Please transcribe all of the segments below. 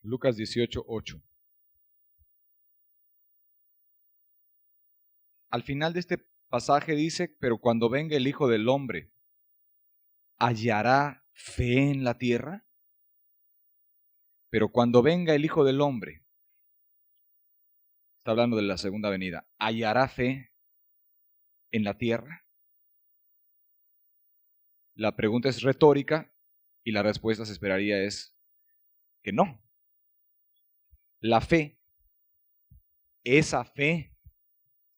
Lucas 18:8. Al final de este pasaje dice, pero cuando venga el Hijo del Hombre, ¿hallará fe en la tierra? Pero cuando venga el Hijo del Hombre, está hablando de la segunda venida, ¿hallará fe en la tierra? La pregunta es retórica y la respuesta se esperaría es que no. La fe, esa fe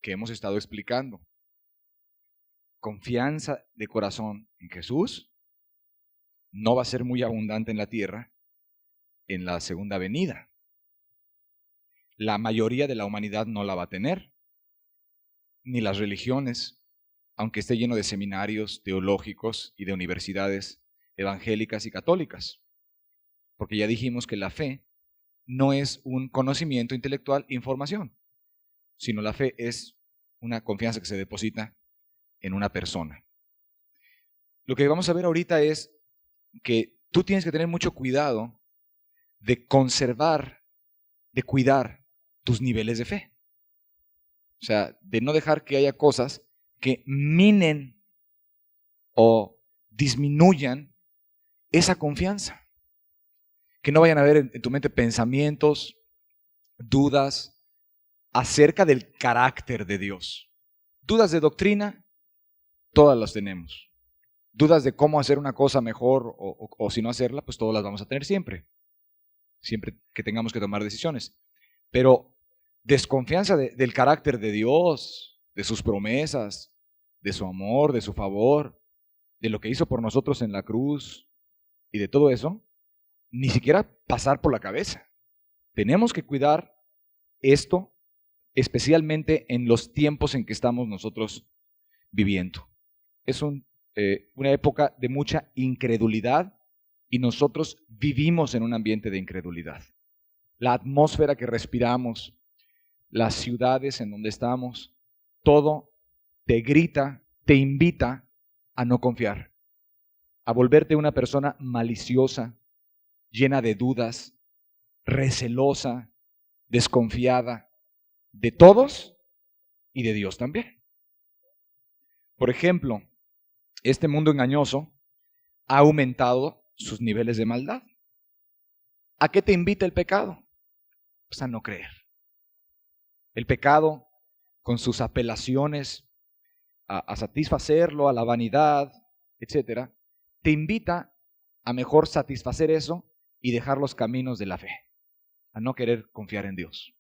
que hemos estado explicando, confianza de corazón en Jesús, no va a ser muy abundante en la tierra en la segunda venida. La mayoría de la humanidad no la va a tener, ni las religiones, aunque esté lleno de seminarios teológicos y de universidades evangélicas y católicas. Porque ya dijimos que la fe no es un conocimiento intelectual, información, sino la fe es una confianza que se deposita en una persona. Lo que vamos a ver ahorita es que tú tienes que tener mucho cuidado de conservar, de cuidar tus niveles de fe. O sea, de no dejar que haya cosas que minen o disminuyan esa confianza. Que no vayan a haber en tu mente pensamientos, dudas acerca del carácter de Dios. Dudas de doctrina, todas las tenemos. Dudas de cómo hacer una cosa mejor o si no hacerla, pues todas las vamos a tener siempre. Siempre que tengamos que tomar decisiones. Pero desconfianza del carácter de Dios, de sus promesas, de su amor, de su favor, de lo que hizo por nosotros en la cruz y de todo eso, ni siquiera pasar por la cabeza. Tenemos que cuidar esto, especialmente en los tiempos en que estamos nosotros viviendo. Es una época de mucha incredulidad y nosotros vivimos en un ambiente de incredulidad. La atmósfera que respiramos, las ciudades en donde estamos, todo te grita, te invita a no confiar, a volverte una persona maliciosa, llena de dudas, recelosa, desconfiada de todos y de Dios también. Por ejemplo, este mundo engañoso ha aumentado sus niveles de maldad. ¿A qué te invita el pecado? Pues a no creer. El pecado, con sus apelaciones a satisfacerlo, a la vanidad, etcétera, te invita a mejor satisfacer eso y dejar los caminos de la fe, a no querer confiar en Dios,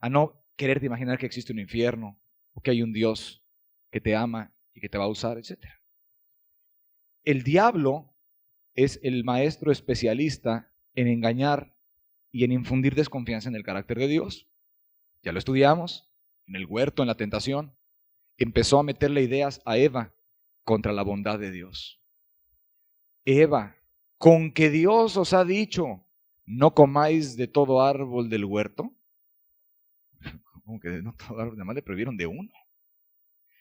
a no quererte imaginar que existe un infierno o que hay un Dios que te ama y que te va a usar, etcétera. El diablo es el maestro especialista en engañar y en infundir desconfianza en el carácter de Dios. Ya lo estudiamos en el huerto, en la tentación. Empezó a meterle ideas a Eva contra la bondad de Dios. Eva, con que Dios os ha dicho, no comáis de todo árbol del huerto. Como que no todo árbol, nada más le prohibieron de uno.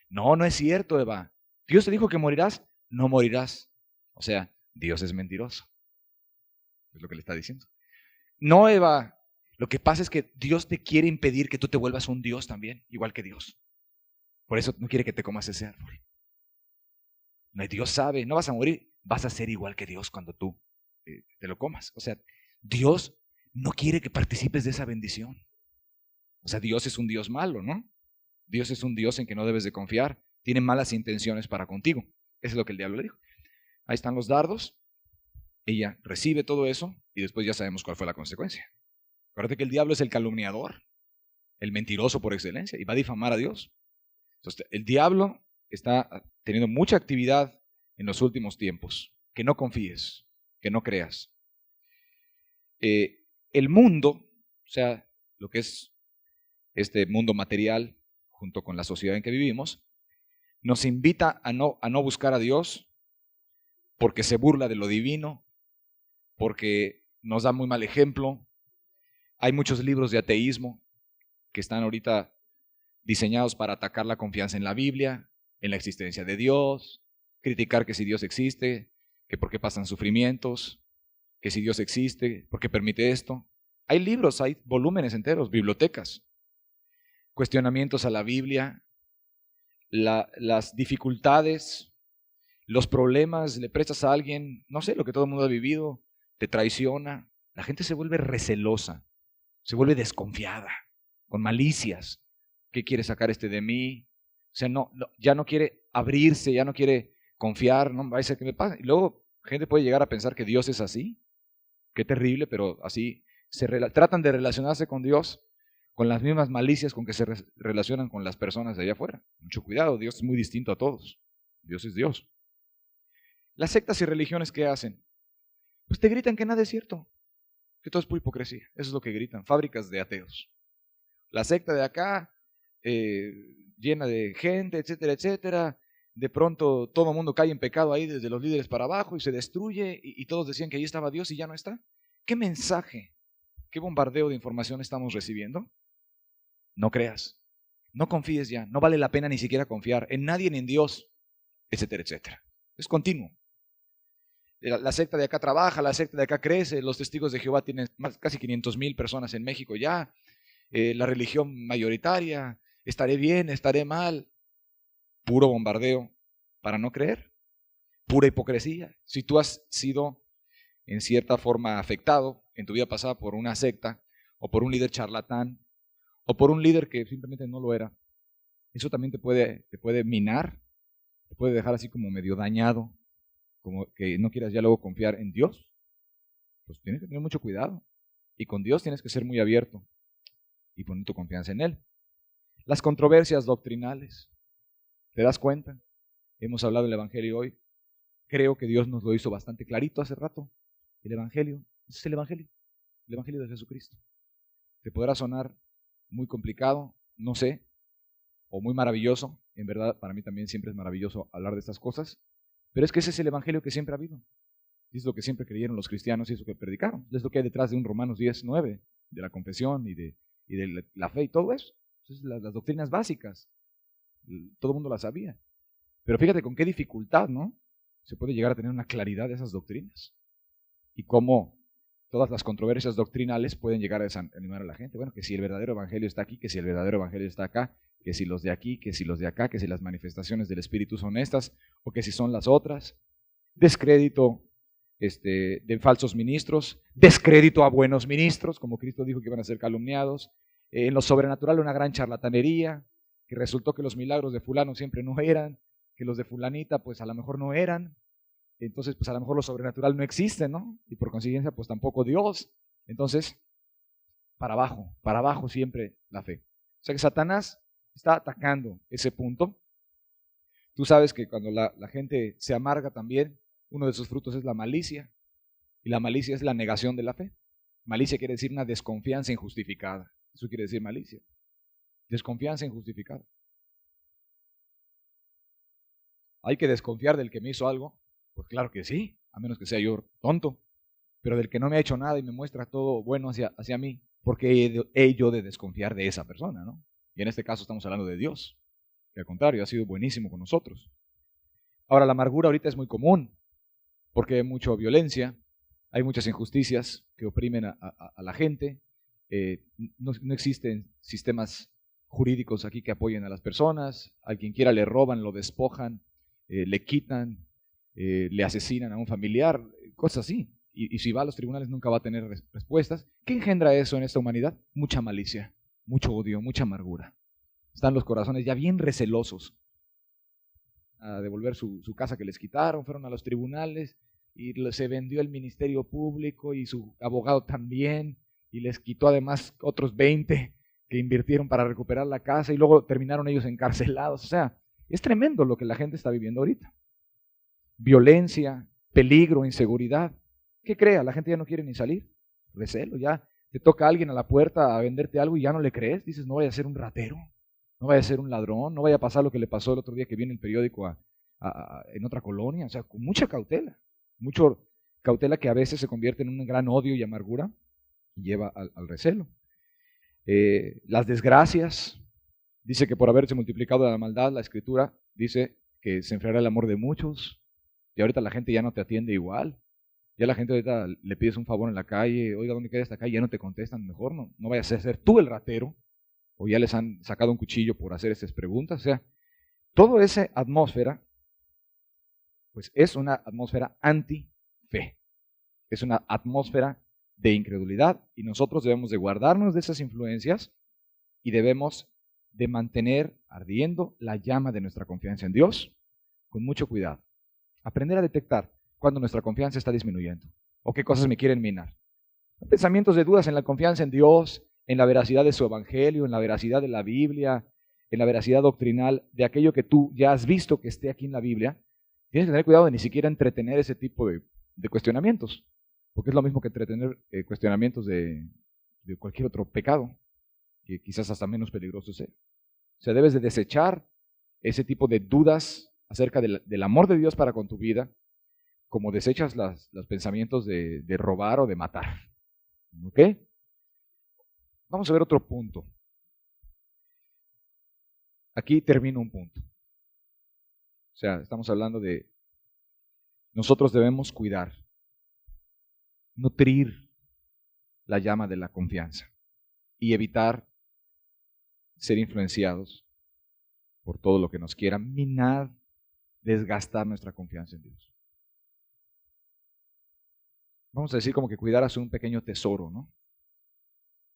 No, no es cierto, Eva. Dios te dijo que morirás, no morirás. O sea, Dios es mentiroso. Es lo que le está diciendo. No, Eva, lo que pasa es que Dios te quiere impedir que tú te vuelvas un Dios también, igual que Dios. Por eso no quiere que te comas ese árbol. No, Dios sabe, no vas a morir, vas a ser igual que Dios cuando tú te lo comas. O sea, Dios no quiere que participes de esa bendición. O sea, Dios es un Dios malo, ¿no? Dios es un Dios en que no debes de confiar. Tiene malas intenciones para contigo. Eso es lo que el diablo le dijo. Ahí están los dardos. Ella recibe todo eso y después ya sabemos cuál fue la consecuencia. Acuérdate que el diablo es el calumniador, el mentiroso por excelencia y va a difamar a Dios. Entonces, el diablo está teniendo mucha actividad en los últimos tiempos. Que no confíes, que no creas. El mundo, o sea, lo que es este mundo material, junto con la sociedad en que vivimos, nos invita a no buscar a Dios porque se burla de lo divino, porque nos da muy mal ejemplo. Hay muchos libros de ateísmo que están ahorita diseñados para atacar la confianza en la Biblia, en la existencia de Dios, criticar que si Dios existe, que por qué pasan sufrimientos. que si Dios existe, ¿por qué permite esto? Hay libros, hay volúmenes enteros, bibliotecas, cuestionamientos a la Biblia, las dificultades, los problemas, le prestas a alguien, no sé, lo que todo el mundo ha vivido, te traiciona, la gente se vuelve recelosa, se vuelve desconfiada, con malicias. ¿Qué quiere sacar este de mí? O sea, ya no quiere abrirse, ya no quiere confiar, no va a ser que me pase. Y luego gente puede llegar a pensar que Dios es así. Qué terrible, pero así tratan de relacionarse con Dios con las mismas malicias con que se relacionan con las personas de allá afuera. Mucho cuidado, Dios es muy distinto a todos. Dios es Dios. Las sectas y religiones, ¿qué hacen? Pues te gritan que nada es cierto, que todo es pura hipocresía. Eso es lo que gritan, fábricas de ateos. La secta de acá, llena de gente, etcétera, etcétera. De pronto todo el mundo cae en pecado ahí desde los líderes para abajo y se destruye y todos decían que ahí estaba Dios y ya no está. ¿Qué mensaje, qué bombardeo de información estamos recibiendo? No creas, no confíes ya, no vale la pena ni siquiera confiar en nadie ni en Dios, etcétera, etcétera. Es continuo. La secta de acá trabaja, la secta de acá crece, los testigos de Jehová tienen casi 500,000 personas en México ya, la religión mayoritaria, estaré bien, estaré mal, puro bombardeo para no creer, pura hipocresía. Si tú has sido en cierta forma afectado en tu vida pasada por una secta o por un líder charlatán o por un líder que simplemente no lo era, eso también te puede minar, te puede dejar así como medio dañado, como que no quieras ya luego confiar en Dios. Pues tienes que tener mucho cuidado y con Dios tienes que ser muy abierto y poner tu confianza en Él. Las controversias doctrinales, ¿te das cuenta? Hemos hablado del Evangelio hoy. Creo que Dios nos lo hizo bastante clarito hace rato. El Evangelio, ese es el Evangelio de Jesucristo. Te podrá sonar muy complicado, no sé, o muy maravilloso. En verdad, para mí también siempre es maravilloso hablar de estas cosas. Pero es que ese es el Evangelio que siempre ha habido. Es lo que siempre creyeron los cristianos y es lo que predicaron. Es lo que hay detrás de un Romanos 10:9, de la confesión y de la fe y todo eso. Entonces, las doctrinas básicas, todo el mundo las sabía. Pero fíjate con qué dificultad, ¿no? Se puede llegar a tener una claridad de esas doctrinas. Y cómo todas las controversias doctrinales pueden llegar a desanimar a la gente. Bueno, que si el verdadero evangelio está aquí, que si el verdadero evangelio está acá, que si los de aquí, que si los de acá, que si las manifestaciones del Espíritu son estas, o que si son las otras. Descrédito de falsos ministros, descrédito a buenos ministros, como Cristo dijo que iban a ser calumniados. En lo sobrenatural una gran charlatanería, que resultó que los milagros de fulano siempre no eran, que los de fulanita pues a lo mejor no eran. Entonces, pues a lo mejor lo sobrenatural no existe, ¿no? Y por consiguiente, pues tampoco Dios. Entonces, para abajo siempre la fe. O sea que Satanás está atacando ese punto. Tú sabes que cuando la gente se amarga también, uno de sus frutos es la malicia. Y la malicia es la negación de la fe. Malicia quiere decir una desconfianza injustificada. Eso quiere decir malicia. Desconfianza injustificada. ¿Hay que desconfiar del que me hizo algo? Pues claro que sí, a menos que sea yo tonto. Pero del que no me ha hecho nada y me muestra todo bueno hacia mí, porque he yo de desconfiar de esa persona, ¿no? Y en este caso estamos hablando de Dios, que al contrario ha sido buenísimo con nosotros. Ahora, la amargura ahorita es muy común, porque hay mucha violencia, hay muchas injusticias que oprimen a la gente, no existen sistemas jurídicos aquí que apoyen a las personas, a quien quiera le roban, lo despojan, le quitan, le asesinan a un familiar, cosas así. Y si va a los tribunales nunca va a tener respuestas. ¿Qué engendra eso en esta humanidad? Mucha malicia, mucho odio, mucha amargura. Están los corazones ya bien recelosos a devolver su casa que les quitaron, fueron a los tribunales y se vendió el ministerio público y su abogado también y les quitó además otros 20 que invirtieron para recuperar la casa y luego terminaron ellos encarcelados. O sea, es tremendo lo que la gente está viviendo ahorita. Violencia, peligro, inseguridad. ¿Qué crea? La gente ya no quiere ni salir. Recelo, ya te toca a alguien a la puerta a venderte algo y ya no le crees. Dices, no vaya a ser un ratero, no vaya a ser un ladrón, no vaya a pasar lo que le pasó el otro día que vi en el periódico en otra colonia. O sea, con mucha cautela que a veces se convierte en un gran odio y amargura y lleva al recelo. Las desgracias, dice que por haberse multiplicado la maldad, la Escritura dice que se enfriará el amor de muchos y ahorita la gente ya no te atiende igual. Ya la gente ahorita le pides un favor en la calle, oiga, ¿dónde queda esta calle? Ya no te contestan, mejor no vayas a ser tú el ratero, o ya les han sacado un cuchillo por hacer esas preguntas. O sea, toda esa atmósfera, pues es una atmósfera anti-fe, es una atmósfera de incredulidad, y nosotros debemos de guardarnos de esas influencias y debemos de mantener ardiendo la llama de nuestra confianza en Dios con mucho cuidado. Aprender a detectar cuando nuestra confianza está disminuyendo o qué cosas me quieren minar. Pensamientos de dudas en la confianza en Dios, en la veracidad de su evangelio, en la veracidad de la Biblia, en la veracidad doctrinal de aquello que tú ya has visto que esté aquí en la Biblia. Tienes que tener cuidado de ni siquiera entretener ese tipo de cuestionamientos, porque es lo mismo que entretener cuestionamientos de cualquier otro pecado, que quizás hasta menos peligroso sea. O sea, debes de desechar ese tipo de dudas acerca del amor de Dios para con tu vida, como desechas los pensamientos de robar o de matar. ¿Ok? Vamos a ver otro punto. Aquí termino un punto. O sea, estamos hablando de nosotros debemos cuidar, nutrir la llama de la confianza y evitar ser influenciados por todo lo que nos quiera minar, desgastar nuestra confianza en Dios. Vamos a decir como que cuidaras un pequeño tesoro, ¿no?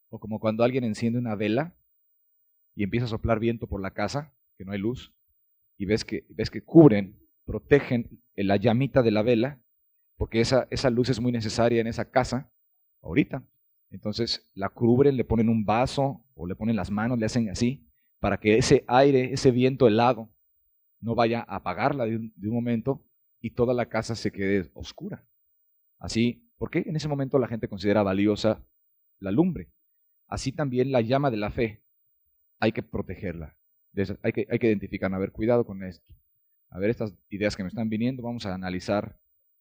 O como cuando alguien enciende una vela y empieza a soplar viento por la casa, que no hay luz, y ves que cubren, protegen la llamita de la vela, porque esa luz es muy necesaria en esa casa ahorita. Entonces la cubren, le ponen un vaso o le ponen las manos, le hacen así, para que ese aire, ese viento helado, no vaya a apagarla de un momento y toda la casa se quede oscura. Así, porque en ese momento la gente considera valiosa la lumbre. Así también la llama de la fe, hay que protegerla. Hay que identificar, a ver, cuidado con esto. A ver, estas ideas que me están viniendo, vamos a analizar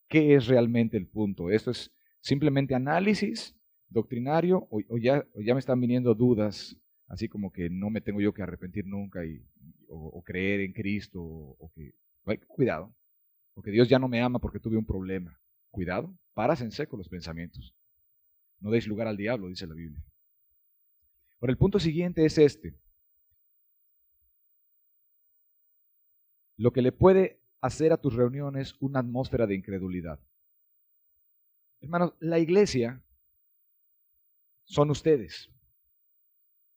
qué es realmente el punto. ¿Esto es simplemente análisis doctrinario o ya me están viniendo dudas, así como que no me tengo yo que arrepentir nunca o creer en Cristo? Cuidado, porque Dios ya no me ama porque tuve un problema. Cuidado, paras en seco los pensamientos. No deis lugar al diablo, dice la Biblia. Ahora, el punto siguiente es este. Lo que le puede hacer a tus reuniones una atmósfera de incredulidad. Hermanos, la iglesia son ustedes.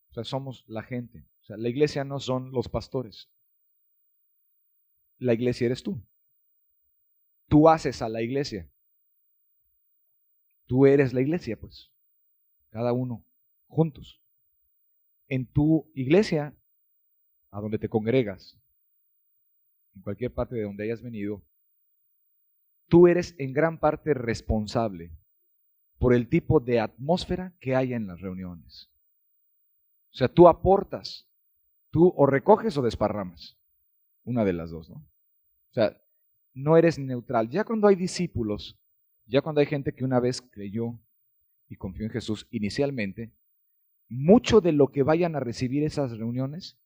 O sea, somos la gente. O sea, la iglesia no son los pastores. La iglesia eres tú. Tú haces a la iglesia. Tú eres la iglesia, pues. Cada uno juntos. En tu iglesia, a donde te congregas, en cualquier parte de donde hayas venido, tú eres en gran parte responsable por el tipo de atmósfera que haya en las reuniones. O sea, tú aportas, tú o recoges o desparramas. Una de las dos, ¿no? O sea, no eres neutral. Ya cuando hay discípulos, ya cuando hay gente que una vez creyó y confió en Jesús inicialmente, mucho de lo que vayan a recibir esas reuniones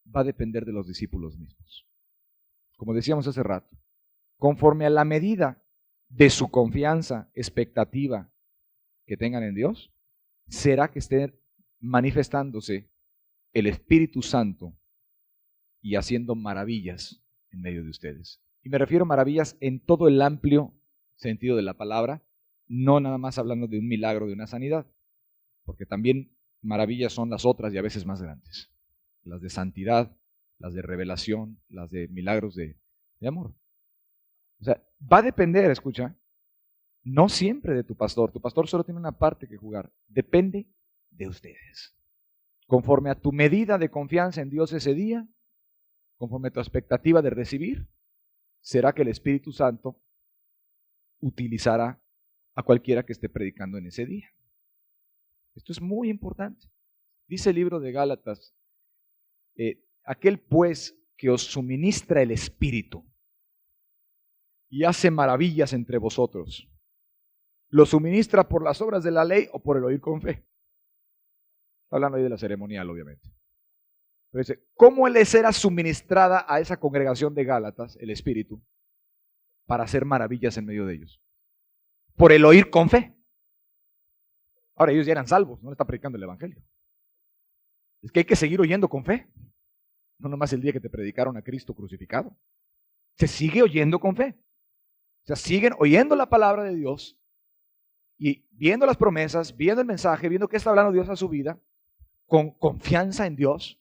va a depender de los discípulos mismos. Como decíamos hace rato, conforme a la medida de su confianza, expectativa que tengan en Dios, será que esté manifestándose el Espíritu Santo y haciendo maravillas en medio de ustedes. Y me refiero a maravillas en todo el amplio sentido de la palabra, no nada más hablando de un milagro, de una sanidad, porque también maravillas son las otras y a veces más grandes, las de santidad, las de revelación, las de milagros de amor. O sea, va a depender, escucha, no siempre de tu pastor solo tiene una parte que jugar, depende de ustedes. Conforme a tu medida de confianza en Dios ese día, conforme a tu expectativa de recibir, será que el Espíritu Santo utilizará a cualquiera que esté predicando en ese día. Esto es muy importante. Dice el libro de Gálatas, aquel pues que os suministra el Espíritu y hace maravillas entre vosotros, ¿lo suministra por las obras de la ley o por el oír con fe? Está hablando ahí de la ceremonial, obviamente. Pero dice, ¿cómo les era suministrada a esa congregación de Gálatas el Espíritu para hacer maravillas en medio de ellos? por el oír con fe. Ahora ellos ya eran salvos, no le está predicando el evangelio. Es que hay que seguir oyendo con fe. No nomás el día que te predicaron a Cristo crucificado. Se sigue oyendo con fe. O sea, siguen oyendo la palabra de Dios y viendo las promesas, viendo el mensaje, viendo qué está hablando Dios a su vida, con confianza en Dios,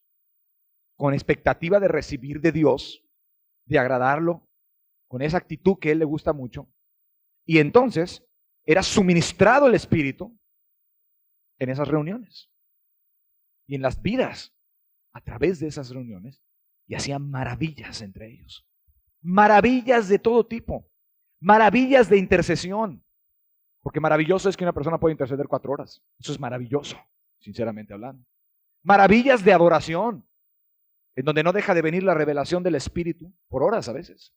con expectativa de recibir de Dios, de agradarlo, con esa actitud que a Él le gusta mucho. Y entonces era suministrado el Espíritu en esas reuniones y en las vidas a través de esas reuniones, y hacían maravillas entre ellos. Maravillas de todo tipo. Maravillas de intercesión. Porque maravilloso es que una persona puede interceder 4 horas. Eso es maravilloso, sinceramente hablando. Maravillas de adoración, en donde no deja de venir la revelación del Espíritu por horas a veces.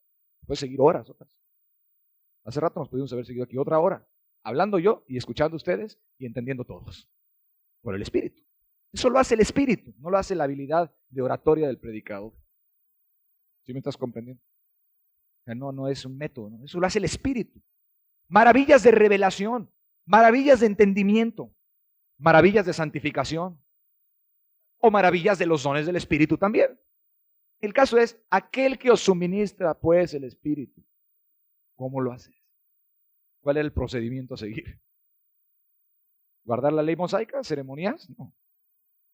Puede seguir horas. Hace rato nos pudimos haber seguido aquí otra hora, hablando yo y escuchando ustedes y entendiendo todos. Por el Espíritu. Eso lo hace el Espíritu, no lo hace la habilidad de oratoria del predicador. ¿Sí me estás comprendiendo? O sea, no es un método, ¿no? Eso lo hace el Espíritu. Maravillas de revelación, maravillas de entendimiento, maravillas de santificación o maravillas de los dones del Espíritu también. El caso es, aquel que os suministra pues el Espíritu, ¿cómo lo haces? ¿Cuál es el procedimiento a seguir? ¿Guardar la ley mosaica? ¿Ceremonias? No.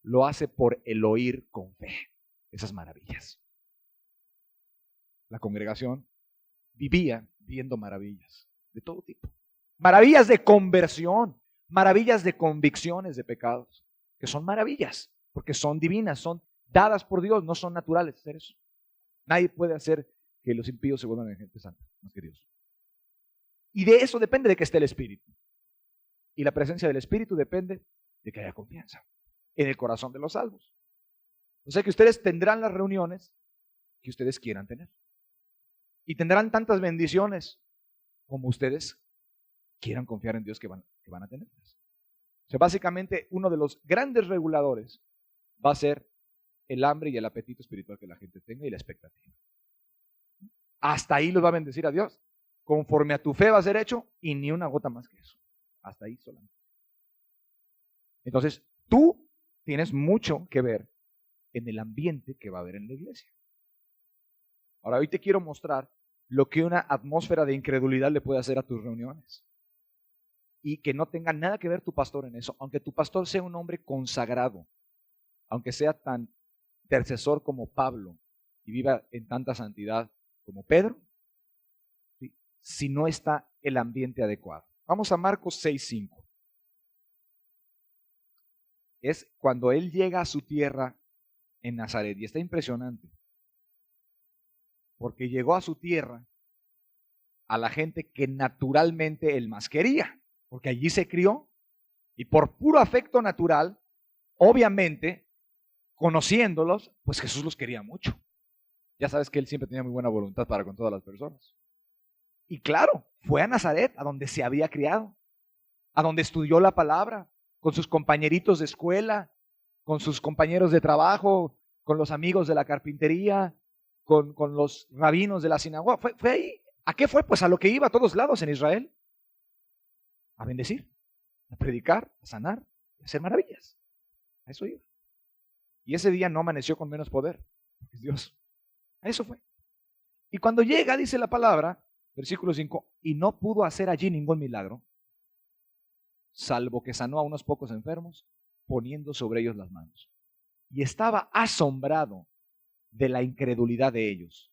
Lo hace por el oír con fe. Esas maravillas. La congregación vivía viendo maravillas de todo tipo. Maravillas de conversión, maravillas de convicciones de pecados, que son maravillas, porque son divinas, son dadas por Dios, no son naturales hacer eso. Nadie puede hacer que los impíos se vuelvan gente santa, más que Dios. Y de eso depende de que esté el Espíritu. Y la presencia del Espíritu depende de que haya confianza en el corazón de los salvos. O sea que ustedes tendrán las reuniones que ustedes quieran tener. Y tendrán tantas bendiciones como ustedes quieran confiar en Dios que van a tenerlas. O sea, básicamente uno de los grandes reguladores va a ser el hambre y el apetito espiritual que la gente tenga y la expectativa. Hasta ahí los va a bendecir a Dios. Conforme a tu fe va a ser hecho y ni una gota más que eso. Hasta ahí solamente. Entonces, tú tienes mucho que ver en el ambiente que va a haber en la iglesia. Ahora, hoy te quiero mostrar lo que una atmósfera de incredulidad le puede hacer a tus reuniones. Y que no tenga nada que ver tu pastor en eso, aunque tu pastor sea un hombre consagrado, aunque sea tan intercesor como Pablo y viva en tanta santidad como Pedro, ¿sí? Si no está el ambiente adecuado. Vamos a Marcos 6:5. Es cuando él llega a su tierra en Nazaret, y está impresionante, porque llegó a su tierra a la gente que naturalmente él más quería, porque allí se crió, y por puro afecto natural, obviamente, conociéndolos, pues Jesús los quería mucho. Ya sabes que él siempre tenía muy buena voluntad para con todas las personas. Y claro, fue a Nazaret, a donde se había criado, a donde estudió la palabra, con sus compañeritos de escuela, con sus compañeros de trabajo, con los amigos de la carpintería, con los rabinos de la sinagoga. Fue ahí. ¿A qué fue? Pues a lo que iba a todos lados en Israel. A bendecir, a predicar, a sanar, a hacer maravillas. A eso iba. Y ese día no amaneció con menos poder. Es Dios. A eso fue. Y cuando llega, dice la palabra, versículo 5, y no pudo hacer allí ningún milagro, salvo que sanó a unos pocos enfermos, poniendo sobre ellos las manos. Y estaba asombrado de la incredulidad de ellos.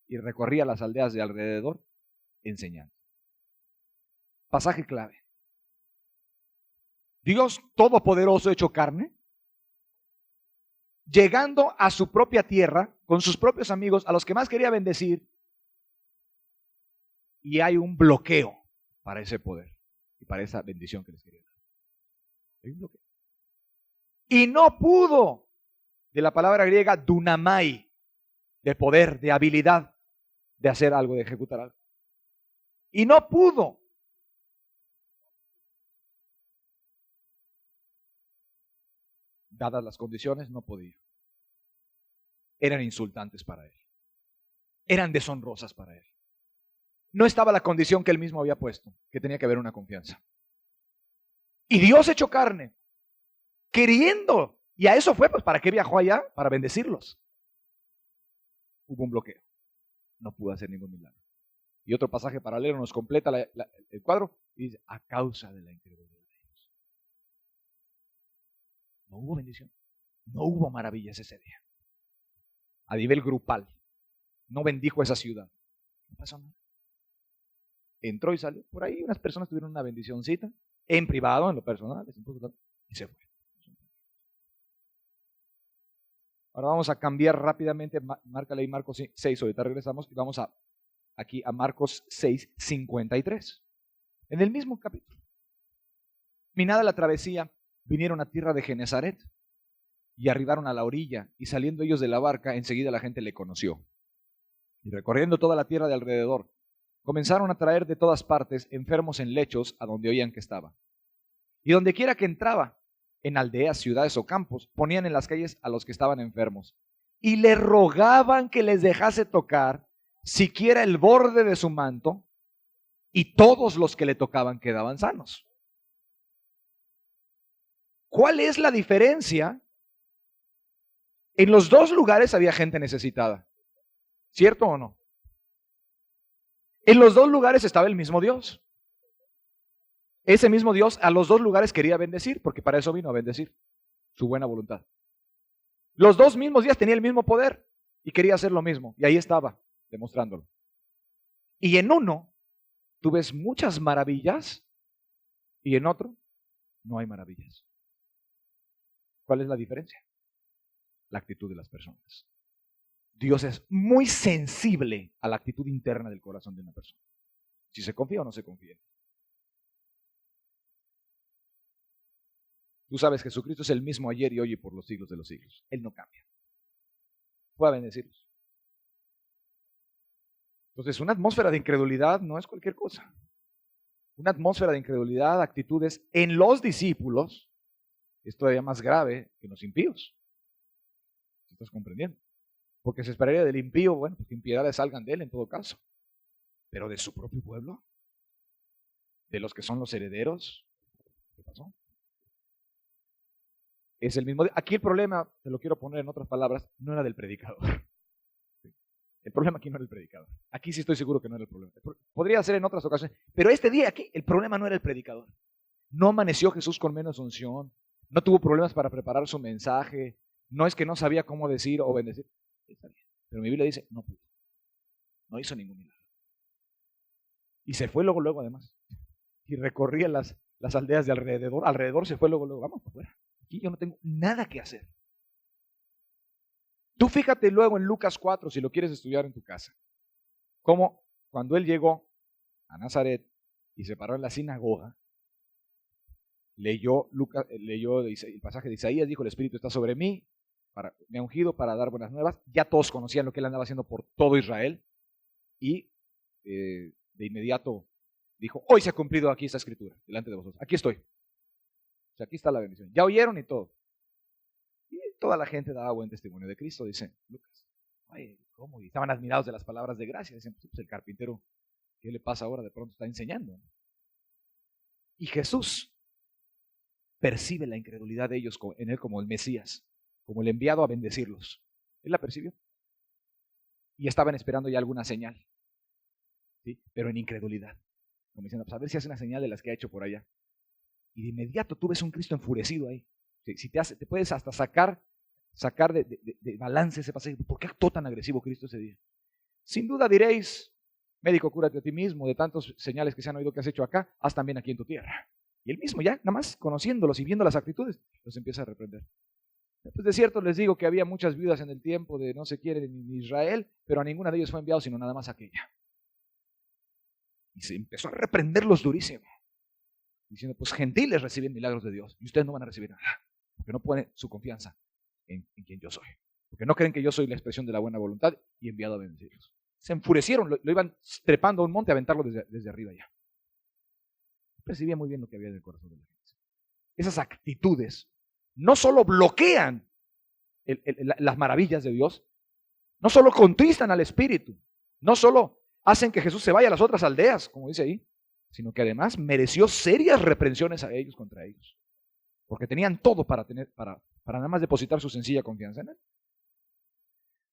Y recorría las aldeas de alrededor enseñando. Pasaje clave. Dios Todopoderoso hecho carne, llegando a su propia tierra, con sus propios amigos, a los que más quería bendecir, y hay un bloqueo para ese poder y para esa bendición que les quería dar. Hay un bloqueo. Y no pudo, de la palabra griega dunamai, de poder, de habilidad, de hacer algo, de ejecutar algo. Y no pudo. Dadas las condiciones, no podía. Eran insultantes para él. Eran deshonrosas para él. no estaba la condición que él mismo había puesto, que tenía que haber una confianza. Y Dios hecho carne, queriendo, y a eso fue, pues, ¿para qué viajó allá? Para bendecirlos. Hubo un bloqueo, no pudo hacer ningún milagro. Y otro pasaje paralelo nos completa el cuadro y dice, a causa de la incredulidad de ellos. No hubo bendición, no hubo maravillas ese día. A nivel grupal, no bendijo esa ciudad, no pasó nada. Entró y salió. Por ahí unas personas tuvieron una bendicioncita, en privado, en lo personal, y se fue. Ahora vamos a cambiar rápidamente, márcale ahí Marcos 6, ahorita regresamos y vamos aquí a Marcos 6, 53. En el mismo capítulo. Minada la travesía, vinieron a tierra de Genezaret y arribaron a la orilla, y saliendo ellos de la barca, enseguida la gente le conoció. Y recorriendo toda la tierra de alrededor, comenzaron a traer de todas partes enfermos en lechos a donde oían que estaba. Y donde quiera que entraba, en aldeas, ciudades o campos, ponían en las calles a los que estaban enfermos y le rogaban que les dejase tocar siquiera el borde de su manto, y todos los que le tocaban quedaban sanos. ¿Cuál es la diferencia? En los dos lugares había gente necesitada, ¿cierto o no? En los dos lugares estaba el mismo Dios. Ese mismo Dios a los dos lugares quería bendecir, porque para eso vino a bendecir, su buena voluntad. Los dos mismos días tenía el mismo poder y quería hacer lo mismo, y ahí estaba, demostrándolo. Y en uno, tú ves muchas maravillas, y en otro, no hay maravillas. ¿Cuál es la diferencia? La actitud de las personas. Dios es muy sensible a la actitud interna del corazón de una persona. Si se confía o no se confía. Tú sabes, Jesucristo es el mismo ayer y hoy y por los siglos de los siglos. Él no cambia. Fue a bendecirlos. Entonces, una atmósfera de incredulidad no es cualquier cosa. Una atmósfera de incredulidad, actitudes en los discípulos, es todavía más grave que en los impíos. ¿Estás comprendiendo? Porque se esperaría del impío, bueno, pues que impiedades salgan de él en todo caso. Pero de su propio pueblo, de los que son los herederos, ¿qué pasó? Es el mismo. Aquí el problema, te lo quiero poner en otras palabras, no era del predicador. El problema aquí no era el predicador. Aquí sí estoy seguro que no era el problema. Podría ser en otras ocasiones, pero este día aquí el problema no era el predicador. No amaneció Jesús con menos unción, no tuvo problemas para preparar su mensaje, no es que no sabía cómo decir o bendecir. Pero mi Biblia dice, no pudo. No hizo ningún milagro. Y se fue luego además. Y recorría las aldeas de alrededor. Alrededor se fue luego, vamos para afuera. Aquí yo no tengo nada que hacer. Tú fíjate luego en Lucas 4, si lo quieres estudiar en tu casa, cómo cuando él llegó a Nazaret y se paró en la sinagoga, leyó el pasaje de Isaías, dijo, el Espíritu está sobre mí, me ha ungido para dar buenas nuevas. Ya todos conocían lo que él andaba haciendo por todo Israel, y de inmediato dijo, hoy se ha cumplido aquí esta escritura, delante de vosotros. Aquí estoy. O sea, aquí está la bendición. Ya oyeron y todo. Y toda la gente daba buen testimonio de Cristo, dice Lucas. Ay, ¿cómo? Y estaban admirados de las palabras de gracia. Dicen, pues el carpintero, ¿qué le pasa ahora? De pronto está enseñando. Y Jesús percibe la incredulidad de ellos en él como el Mesías, como el enviado a bendecirlos. Él la percibió. Y estaban esperando ya alguna señal, ¿sí? Pero en incredulidad. Como diciendo, pues a ver si hace una señal de las que ha hecho por allá. Y de inmediato tú ves un Cristo enfurecido ahí. Si te puedes hasta sacar de balance ese pasaje. ¿Por qué actuó tan agresivo Cristo ese día? Sin duda diréis, médico, cúrate a ti mismo, de tantos señales que se han oído que has hecho acá, haz también aquí en tu tierra. Y él mismo ya, nada más conociéndolos y viendo las actitudes, los empieza a reprender. Pues de cierto les digo que había muchas viudas en el tiempo de no sé quién en Israel, pero a ninguna de ellos fue enviado, sino nada más aquella. Y se empezó a reprenderlos durísimo, diciendo, pues gentiles reciben milagros de Dios y ustedes no van a recibir nada, porque no ponen su confianza en quien yo soy, porque no creen que yo soy la expresión de la buena voluntad y enviado a bendecirlos. Se enfurecieron, lo iban trepando a un monte a aventarlo desde arriba ya. Percibía muy bien lo que había en el corazón de la gente. Esas actitudes no solo bloquean las maravillas de Dios, no solo contristan al Espíritu, no solo hacen que Jesús se vaya a las otras aldeas, como dice ahí, sino que además mereció serias reprensiones a ellos contra ellos, porque tenían todo para nada más depositar su sencilla confianza en Él.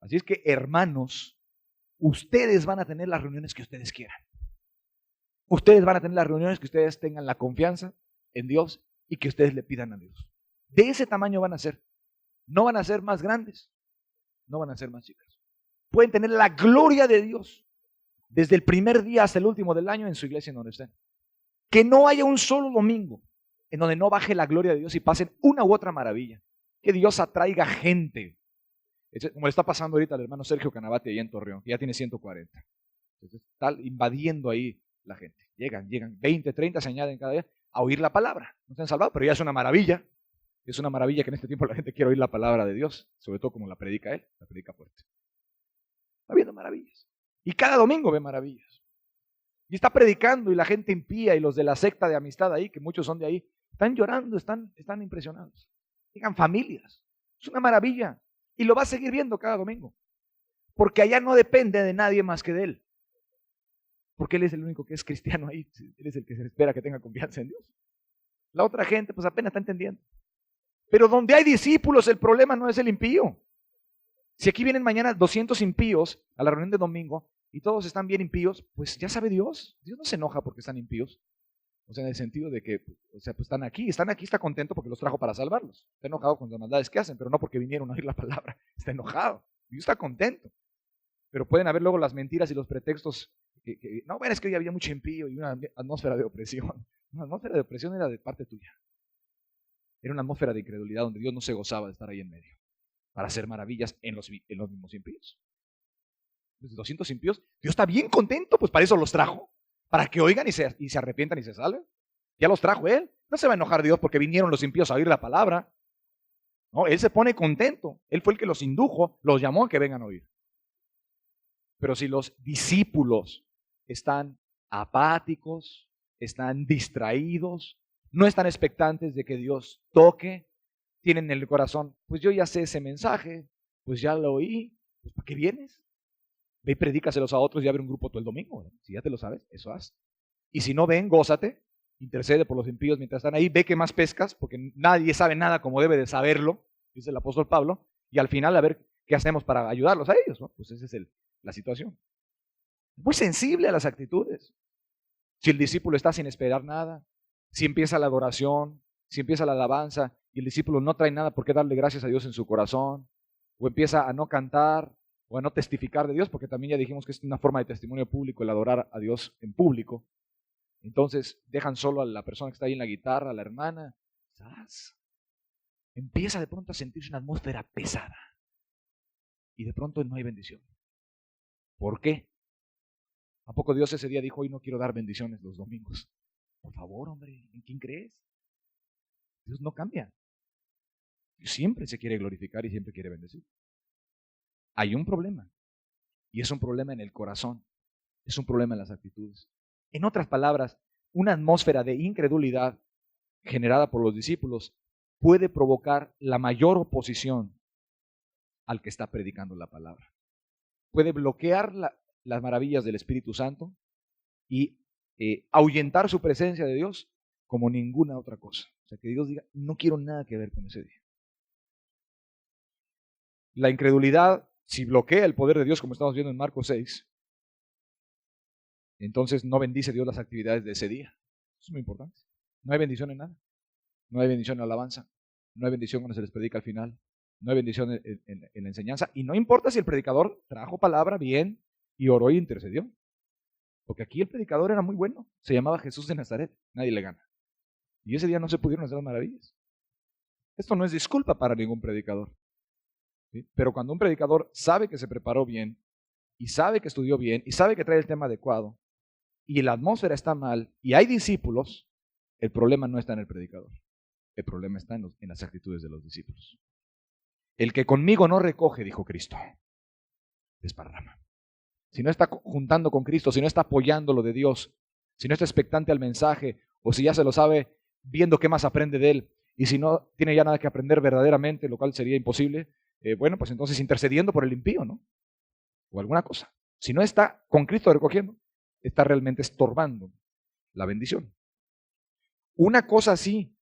Así es que, hermanos, ustedes van a tener las reuniones que ustedes quieran. Ustedes van a tener las reuniones que ustedes tengan la confianza en Dios y que ustedes le pidan a Dios. De ese tamaño van a ser. No van a ser más grandes, no van a ser más chicas. Pueden tener la gloria de Dios desde el primer día hasta el último del año en su iglesia en donde estén. Que no haya un solo domingo en donde no baje la gloria de Dios y pasen una u otra maravilla. Que Dios atraiga gente. Como le está pasando ahorita al hermano Sergio Canavati ahí en Torreón, que ya tiene 140. Entonces, está invadiendo ahí la gente. Llegan 20, 30, se añaden cada día a oír la palabra. No se han salvado, pero ya es una maravilla. Es una maravilla que en este tiempo la gente quiere oír la palabra de Dios, sobre todo como la predica Él, la predica fuerte. Está viendo maravillas. Y cada domingo ve maravillas. Y está predicando y la gente impía y los de la secta de amistad ahí, que muchos son de ahí, están llorando, están impresionados. Llegan familias. Es una maravilla. Y lo va a seguir viendo cada domingo. Porque allá no depende de nadie más que de Él. Porque Él es el único que es cristiano ahí. Él es el que se espera que tenga confianza en Dios. La otra gente pues apenas está entendiendo. Pero donde hay discípulos, el problema no es el impío. Si aquí vienen mañana 200 impíos a la reunión de domingo y todos están bien impíos, pues ya sabe Dios. Dios no se enoja porque están impíos. O sea, en el sentido de que, pues están aquí, está contento porque los trajo para salvarlos. Está enojado con las maldades que hacen, pero no porque vinieron a oír la palabra. Está enojado. Dios está contento. Pero pueden haber luego las mentiras y los pretextos. No, bueno, es que hoy había mucho impío y una atmósfera de opresión. Una atmósfera de opresión era de parte tuya. Era una atmósfera de incredulidad donde Dios no se gozaba de estar ahí en medio para hacer maravillas en los mismos impíos. Desde 200 impíos, Dios está bien contento, pues para eso los trajo, para que oigan y se arrepientan y se salven. Ya los trajo Él. No se va a enojar Dios porque vinieron los impíos a oír la palabra. No, Él se pone contento. Él fue el que los indujo, los llamó a que vengan a oír. Pero si los discípulos están apáticos, están distraídos, no están expectantes de que Dios toque, tienen en el corazón, pues yo ya sé ese mensaje, pues ya lo oí, pues ¿para qué vienes? Ve y predícaselos a otros y abre un grupo todo el domingo, ¿no? Si ya te lo sabes, eso haz. Y si no ven, gózate, intercede por los impíos mientras están ahí, ve que más pescas, porque nadie sabe nada como debe de saberlo, dice el apóstol Pablo, y al final a ver qué hacemos para ayudarlos a ellos, ¿no? Pues esa es la situación. Muy sensible a las actitudes. Si el discípulo está sin esperar nada, si empieza la adoración, si empieza la alabanza y el discípulo no trae nada por qué darle gracias a Dios en su corazón, o empieza a no cantar o a no testificar de Dios, porque también ya dijimos que es una forma de testimonio público el adorar a Dios en público. Entonces dejan solo a la persona que está ahí en la guitarra, a la hermana. ¿Sabes? Empieza de pronto a sentirse una atmósfera pesada y de pronto no hay bendición. ¿Por qué? ¿A poco Dios ese día dijo, hoy no quiero dar bendiciones los domingos? Por favor, hombre, ¿en quién crees? Dios no cambia. Dios siempre se quiere glorificar y siempre quiere bendecir. Hay un problema, y es un problema en el corazón, es un problema en las actitudes. En otras palabras, una atmósfera de incredulidad generada por los discípulos puede provocar la mayor oposición al que está predicando la palabra. Puede bloquear las maravillas del Espíritu Santo y ahuyentar su presencia de Dios como ninguna otra cosa. O sea, que Dios diga, no quiero nada que ver con ese día. La incredulidad, si bloquea el poder de Dios, como estamos viendo en Marcos 6, entonces no bendice Dios las actividades de ese día. Eso es muy importante. No hay bendición en nada. No hay bendición en la alabanza. No hay bendición cuando se les predica al final. No hay bendición en la enseñanza. Y no importa si el predicador trajo palabra bien y oró y intercedió. Porque aquí el predicador era muy bueno. Se llamaba Jesús de Nazaret. Nadie le gana. Y ese día no se pudieron hacer las maravillas. Esto no es disculpa para ningún predicador. ¿Sí? Pero cuando un predicador sabe que se preparó bien, y sabe que estudió bien, y sabe que trae el tema adecuado, y la atmósfera está mal, y hay discípulos, el problema no está en el predicador. El problema está en las actitudes de los discípulos. El que conmigo no recoge, dijo Cristo, desparrama. Si no está juntando con Cristo, si no está apoyando lo de Dios, si no está expectante al mensaje, o si ya se lo sabe, viendo qué más aprende de él, y si no tiene ya nada que aprender verdaderamente, lo cual sería imposible, bueno, pues entonces intercediendo por el impío, ¿no? O alguna cosa. Si no está con Cristo recogiendo, está realmente estorbando la bendición. Una cosa así,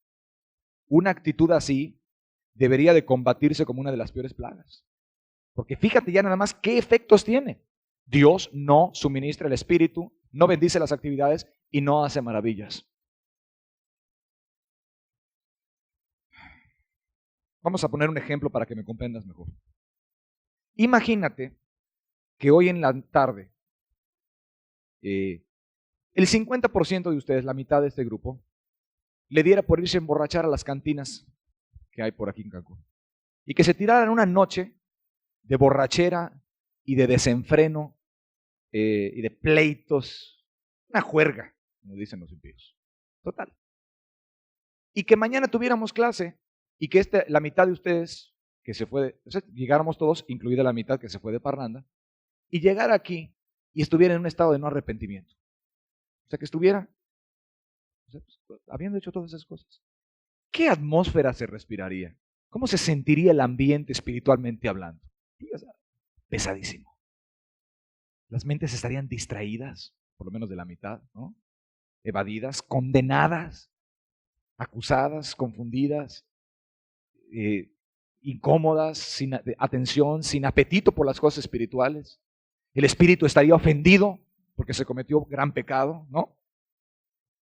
una actitud así, debería de combatirse como una de las peores plagas. Porque fíjate ya nada más qué efectos tiene. Dios no suministra el Espíritu, no bendice las actividades y no hace maravillas. Vamos a poner un ejemplo para que me comprendas mejor. Imagínate que hoy en la tarde, el 50% de ustedes, la mitad de este grupo, le diera por irse a emborrachar a las cantinas que hay por aquí en Cancún. Y que se tiraran una noche de borrachera y de desenfreno y de pleitos, una juerga, como dicen los impíos. Total. Y que mañana tuviéramos clase y que la mitad de ustedes que se fue, o sea, llegáramos todos, incluida la mitad que se fue de parranda, y llegar aquí y estuviera en un estado de no arrepentimiento. O sea, que estuviera, o sea, pues, habiendo hecho todas esas cosas. ¿Qué atmósfera se respiraría? ¿Cómo se sentiría el ambiente espiritualmente hablando? Pesadísimo. Las mentes estarían distraídas, por lo menos de la mitad, ¿no? Evadidas, condenadas, acusadas, confundidas, incómodas, sin atención, sin apetito por las cosas espirituales. El espíritu estaría ofendido porque se cometió gran pecado, ¿no?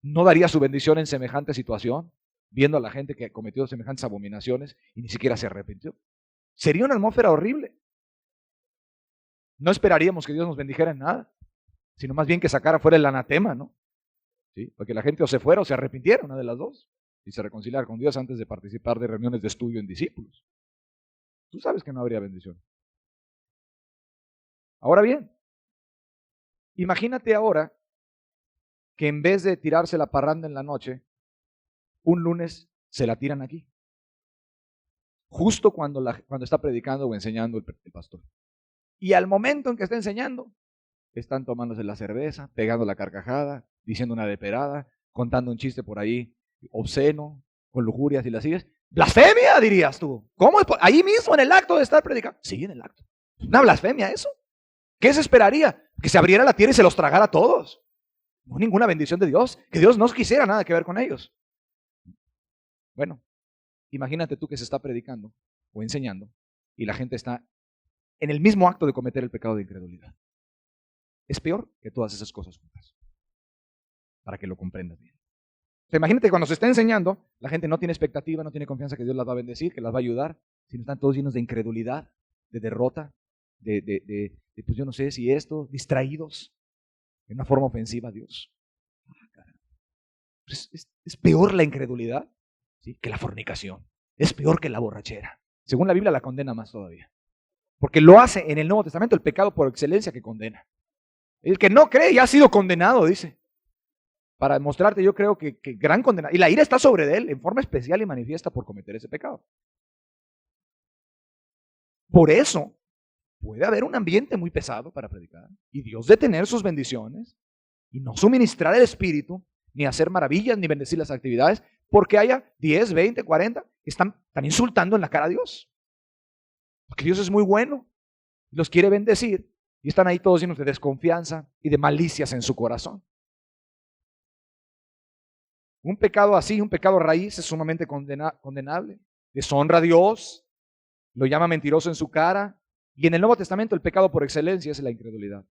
No daría su bendición en semejante situación, viendo a la gente que cometió semejantes abominaciones y ni siquiera se arrepintió. Sería una atmósfera horrible. No esperaríamos que Dios nos bendijera en nada, sino más bien que sacara fuera el anatema, ¿no? ¿Sí? Porque la gente o se fuera o se arrepintiera, una de las dos, y se reconciliara con Dios antes de participar de reuniones de estudio en discípulos. Tú sabes que no habría bendición. Ahora bien, imagínate ahora que en vez de tirarse la parranda en la noche, un lunes se la tiran aquí. Justo cuando está predicando o enseñando el pastor. Y al momento en que está enseñando, están tomándose la cerveza, pegando la carcajada, diciendo una leperada, contando un chiste por ahí obsceno, con lujurias y las sigues. ¡Blasfemia! Dirías tú. ¿Cómo? Ahí mismo en el acto de estar predicando. Sí, en el acto. ¿Una blasfemia eso? ¿Qué se esperaría? Que se abriera la tierra y se los tragara a todos. No, ninguna bendición de Dios. Que Dios no quisiera nada que ver con ellos. Bueno, imagínate tú que se está predicando o enseñando y la gente está en el mismo acto de cometer el pecado de incredulidad. Es peor que todas esas cosas juntas. Para que lo comprendas bien. O sea, imagínate que cuando se está enseñando, la gente no tiene expectativa, no tiene confianza que Dios las va a bendecir, que las va a ayudar, sino están todos llenos de incredulidad, de derrota, pues yo no sé si esto, distraídos, de una forma ofensiva a Dios. Es peor la incredulidad, ¿sí?, que la fornicación. Es peor que la borrachera. Según la Biblia la condena más todavía. Porque lo hace en el Nuevo Testamento el pecado por excelencia que condena. El que no cree ya ha sido condenado, dice. Para demostrarte, yo creo que gran condena. Y la ira está sobre él en forma especial y manifiesta por cometer ese pecado. Por eso puede haber un ambiente muy pesado para predicar y Dios detener sus bendiciones y no suministrar el Espíritu, ni hacer maravillas, ni bendecir las actividades, porque haya 10, 20, 40 que están insultando en la cara a Dios. Porque Dios es muy bueno, los quiere bendecir y están ahí todos llenos de desconfianza y de malicias en su corazón. Un pecado así, un pecado raíz, es sumamente condenable. Deshonra a Dios, lo llama mentiroso en su cara. Y en el Nuevo Testamento el pecado por excelencia es la incredulidad.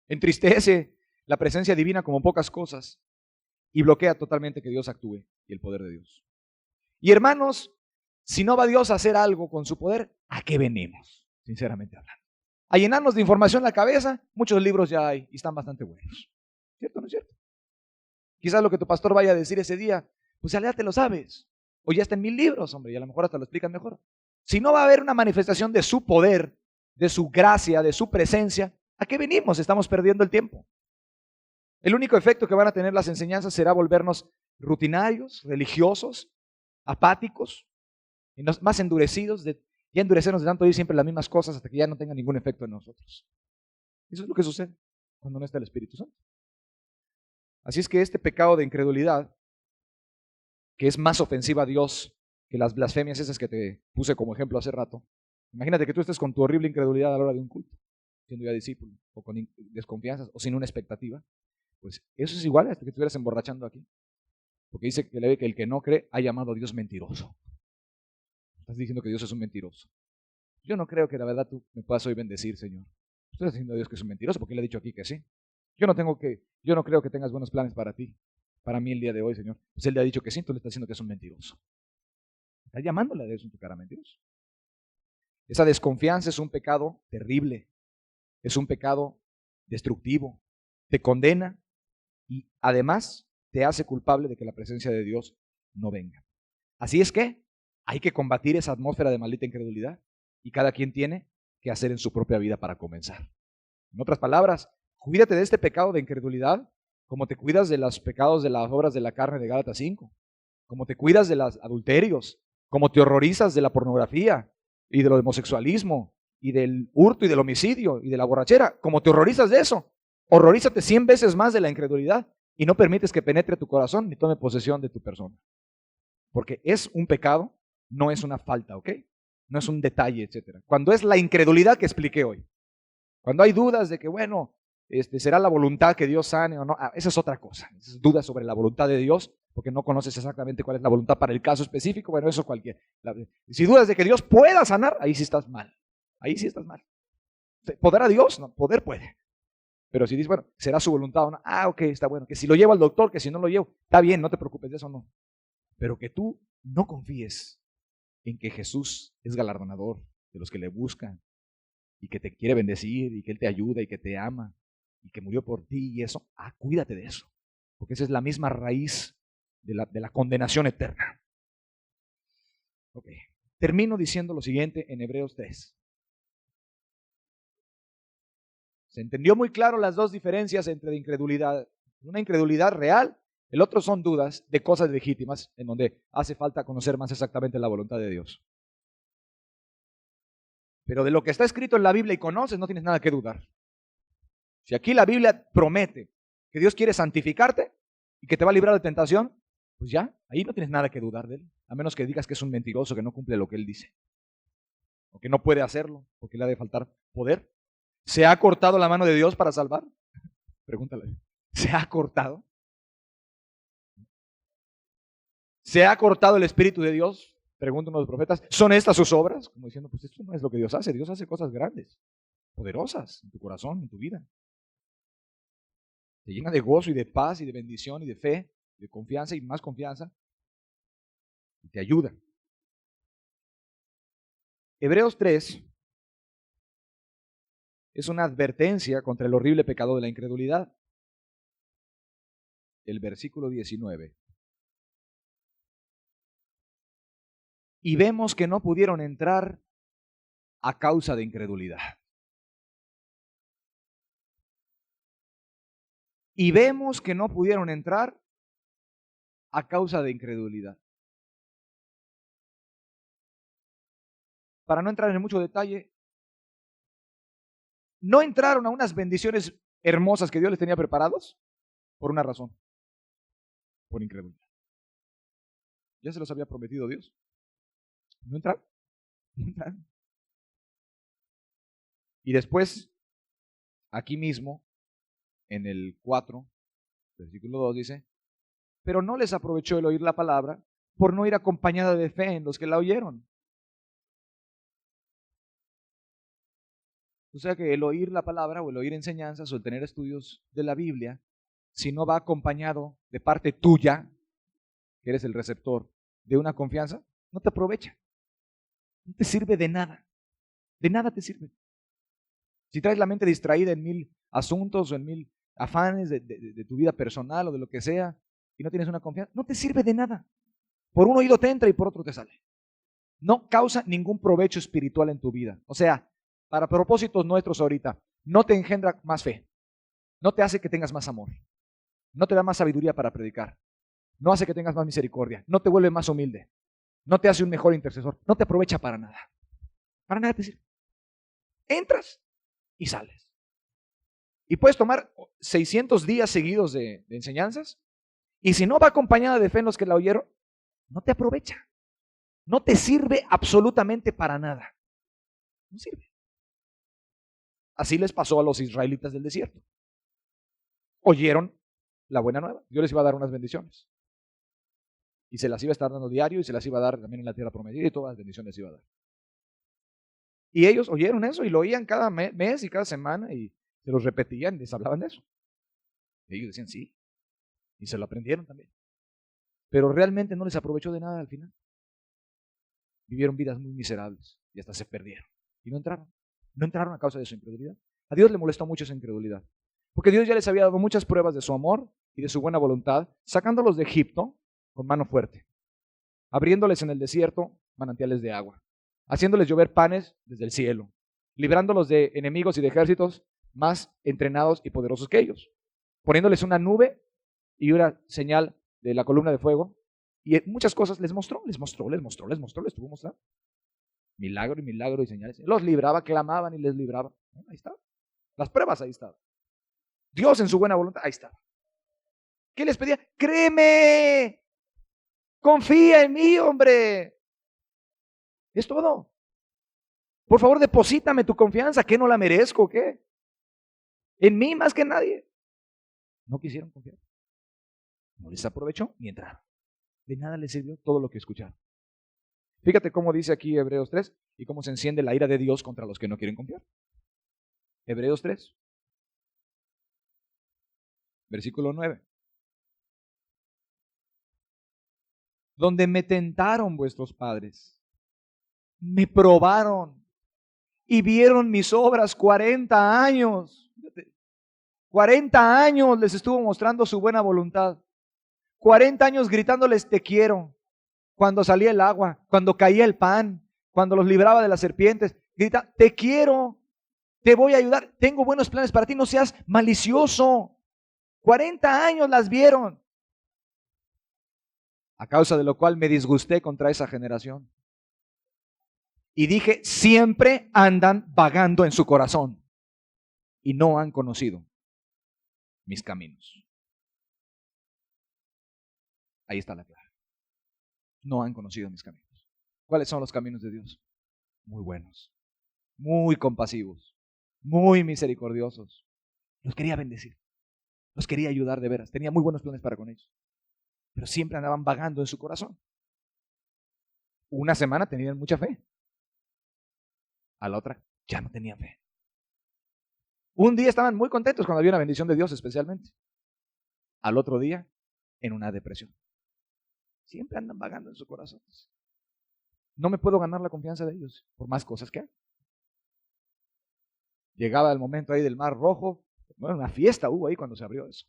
Entristece la presencia divina como pocas cosas y bloquea totalmente que Dios actúe y el poder de Dios. Y hermanos, si no va Dios a hacer algo con su poder, ¿a qué venimos? Sinceramente hablando. A llenarnos de información la cabeza, muchos libros ya hay y están bastante buenos. ¿Cierto o no es cierto? Quizás lo que tu pastor vaya a decir ese día, pues ya te lo sabes. O ya está en 1000 libros, hombre, y a lo mejor hasta lo explican mejor. Si no va a haber una manifestación de su poder, de su gracia, de su presencia, ¿a qué venimos? Estamos perdiendo el tiempo. El único efecto que van a tener las enseñanzas será volvernos rutinarios, religiosos, apáticos, y más endurecidos, ya endurecernos de tanto oír siempre las mismas cosas hasta que ya no tengan ningún efecto en nosotros. Eso es lo que sucede cuando no está el Espíritu Santo. Así es que este pecado de incredulidad, que es más ofensiva a Dios que las blasfemias esas que te puse como ejemplo hace rato, imagínate que tú estés con tu horrible incredulidad a la hora de un culto. siendo ya discípulo, o con desconfianzas, o sin una expectativa, pues eso es igual a que estuvieras emborrachando aquí. Porque dice que el que no cree ha llamado a Dios mentiroso. Estás diciendo que Dios es un mentiroso. Yo no creo que la verdad tú me puedas hoy bendecir, Señor. Estoy diciendo a Dios que es un mentiroso porque le he dicho aquí que sí. Yo no creo que tengas buenos planes para ti, para mí el día de hoy, Señor. Pues Él le ha dicho que sí, tú le estás diciendo que es un mentiroso. Estás llamándole a Dios en tu cara mentiroso. Esa desconfianza es un pecado terrible. Es un pecado destructivo. Te condena y además te hace culpable de que la presencia de Dios no venga. Así es que hay que combatir esa atmósfera de maldita incredulidad y cada quien tiene que hacer en su propia vida para comenzar. En otras palabras, cuídate de este pecado de incredulidad como te cuidas de los pecados de las obras de la carne de Gálatas 5, como te cuidas de los adulterios, como te horrorizas de la pornografía y del homosexualismo y del hurto y del homicidio y de la borrachera, como te horrorizas de eso, horrorízate 100 veces más de la incredulidad y no permites que penetre tu corazón ni tome posesión de tu persona. Porque es un pecado, no es una falta, ¿ok? No es un detalle, etcétera. Cuando es la incredulidad que expliqué hoy, cuando hay dudas de que, bueno, será la voluntad que Dios sane o no, esa es otra cosa. Esas dudas sobre la voluntad de Dios, porque no conoces exactamente cuál es la voluntad para el caso específico, bueno, eso cualquier. Si dudas de que Dios pueda sanar, ahí sí estás mal. Ahí sí estás mal. ¿Podrá Dios? No, poder puede. Pero si dices, bueno, será su voluntad o no, ok, está bueno. Que si lo llevo al doctor, que si no lo llevo, está bien, no te preocupes de eso, no. Pero que tú no confíes en que Jesús es galardonador de los que le buscan y que te quiere bendecir y que Él te ayuda y que te ama y que murió por ti y eso, cuídate de eso, porque esa es la misma raíz de la condenación eterna. Ok, termino diciendo lo siguiente en Hebreos 3. Se entendió muy claro las dos diferencias entre incredulidad, una incredulidad real, el otro son dudas de cosas legítimas en donde hace falta conocer más exactamente la voluntad de Dios. Pero de lo que está escrito en la Biblia y conoces, no tienes nada que dudar. Si aquí la Biblia promete que Dios quiere santificarte y que te va a librar de tentación, pues ya, ahí no tienes nada que dudar de Él, a menos que digas que es un mentiroso, que no cumple lo que Él dice, o que no puede hacerlo, porque le ha de faltar poder. ¿Se ha cortado la mano de Dios para salvar? Pregúntale. ¿Se ha cortado? ¿Se ha cortado el Espíritu de Dios? Preguntan los profetas. ¿Son estas sus obras? Como diciendo, pues esto no es lo que Dios hace. Dios hace cosas grandes, poderosas en tu corazón, en tu vida. Te llena de gozo y de paz y de bendición y de fe, de confianza y más confianza. Y te ayuda. Hebreos 3 es una advertencia contra el horrible pecado de la incredulidad. El versículo 19. Y vemos que no pudieron entrar a causa de incredulidad. Y vemos que no pudieron entrar a causa de incredulidad. Para no entrar en mucho detalle, no entraron a unas bendiciones hermosas que Dios les tenía preparados por una razón, por incredulidad. Ya se los había prometido Dios. No entraron. No entraron. Y después, aquí mismo, en el 4, versículo 2 dice, pero no les aprovechó el oír la palabra por no ir acompañada de fe en los que la oyeron. O sea que el oír la palabra o el oír enseñanzas o el tener estudios de la Biblia, si no va acompañado de parte tuya, que eres el receptor de una confianza, no te aprovecha. No te sirve de nada. De nada te sirve. Si traes la mente distraída en 1000 asuntos o en 1000 afanes de tu vida personal o de lo que sea y no tienes una confianza, no te sirve de nada. Por un oído te entra y por otro te sale. No causa ningún provecho espiritual en tu vida. O sea, para propósitos nuestros ahorita, no te engendra más fe. No te hace que tengas más amor. No te da más sabiduría para predicar. No hace que tengas más misericordia. No te vuelve más humilde. No te hace un mejor intercesor. No te aprovecha para nada. Para nada te sirve. Entras y sales. Y puedes tomar 600 días seguidos de enseñanzas y si no va acompañada de fe en los que la oyeron, no te aprovecha. No te sirve absolutamente para nada. No sirve. Así les pasó a los israelitas del desierto. Oyeron la buena nueva. Dios les iba a dar unas bendiciones. Y se las iba a estar dando diario y se las iba a dar también en la tierra prometida y todas las bendiciones les iba a dar. Y ellos oyeron eso y lo oían cada mes y cada semana y se los repetían, les hablaban de eso. Y ellos decían sí. Y se lo aprendieron también. Pero realmente no les aprovechó de nada al final. Vivieron vidas muy miserables y hasta se perdieron. Y no entraron. No entraron a causa de su incredulidad. A Dios le molestó mucho esa incredulidad. Porque Dios ya les había dado muchas pruebas de su amor y de su buena voluntad, sacándolos de Egipto con mano fuerte, abriéndoles en el desierto manantiales de agua, haciéndoles llover panes desde el cielo, librándolos de enemigos y de ejércitos más entrenados y poderosos que ellos, poniéndoles una nube y una señal de la columna de fuego, y muchas cosas les mostró, les estuvo mostrando. Milagro y señales. Los libraba, clamaban y les libraba. Ahí está. Las pruebas ahí estaban. Dios en su buena voluntad, ahí estaba. ¿Qué les pedía? Créeme. Confía en mí, hombre. Es todo. Por favor, deposítame tu confianza. ¿Qué no la merezco? ¿Qué? En mí más que nadie. No quisieron confiar. No les aprovechó ni entraron. De nada les sirvió todo lo que escucharon. Fíjate cómo dice aquí Hebreos 3 y cómo se enciende la ira de Dios contra los que no quieren confiar. Hebreos 3, versículo 9. Donde me tentaron vuestros padres, me probaron y vieron mis obras 40 años. 40 años les estuvo mostrando su buena voluntad. 40 años gritándoles te quiero. Cuando salía el agua, cuando caía el pan, cuando los libraba de las serpientes, grita, te quiero, te voy a ayudar, tengo buenos planes para ti, no seas malicioso. 40 años las vieron. A causa de lo cual me disgusté contra esa generación. Y dije, siempre andan vagando en su corazón y no han conocido mis caminos. Ahí está la clave. No han conocido mis caminos. ¿Cuáles son los caminos de Dios? Muy buenos, muy compasivos, muy misericordiosos. Los quería bendecir, los quería ayudar de veras. Tenía muy buenos planes para con ellos, pero siempre andaban vagando en su corazón. Una semana tenían mucha fe, a la otra ya no tenían fe. Un día estaban muy contentos cuando había una bendición de Dios especialmente. Al otro día, en una depresión. Siempre andan vagando en su corazón. No me puedo ganar la confianza de ellos, por más cosas que hagan. Llegaba el momento ahí del Mar Rojo, bueno, una fiesta hubo ahí cuando se abrió eso.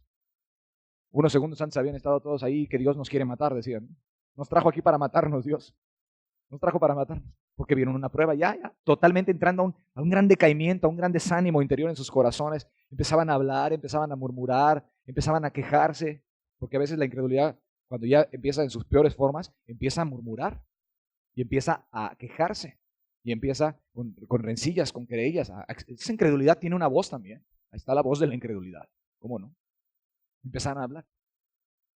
Unos segundos antes habían estado todos ahí, que Dios nos quiere matar, decían. Nos trajo aquí para matarnos, Dios. Nos trajo para matarnos, porque vieron una prueba ya, totalmente entrando a un gran decaimiento, a un gran desánimo interior en sus corazones. Empezaban a hablar, empezaban a murmurar, empezaban a quejarse, porque a veces la incredulidad, cuando ya empieza en sus peores formas, empieza a murmurar y empieza a quejarse y empieza con rencillas, con querellas. Esa incredulidad tiene una voz también. Ahí está la voz de la incredulidad. ¿Cómo no? Empezaron a hablar.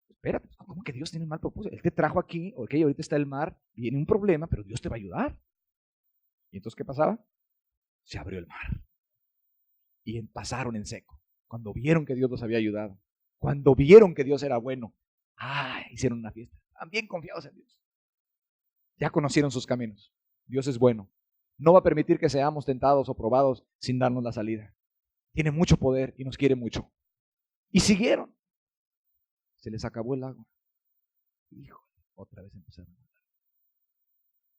Espérate, ¿cómo que Dios tiene un mal propósito? Él te trajo aquí, ok, ahorita está el mar, viene un problema, pero Dios te va a ayudar. ¿Y entonces qué pasaba? Se abrió el mar. Y pasaron en seco. Cuando vieron que Dios los había ayudado, cuando vieron que Dios era bueno, hicieron una fiesta. Están bien confiados en Dios. Ya conocieron sus caminos. Dios es bueno. No va a permitir que seamos tentados o probados sin darnos la salida. Tiene mucho poder y nos quiere mucho. Y siguieron. Se les acabó el agua. Híjole, otra vez empezaron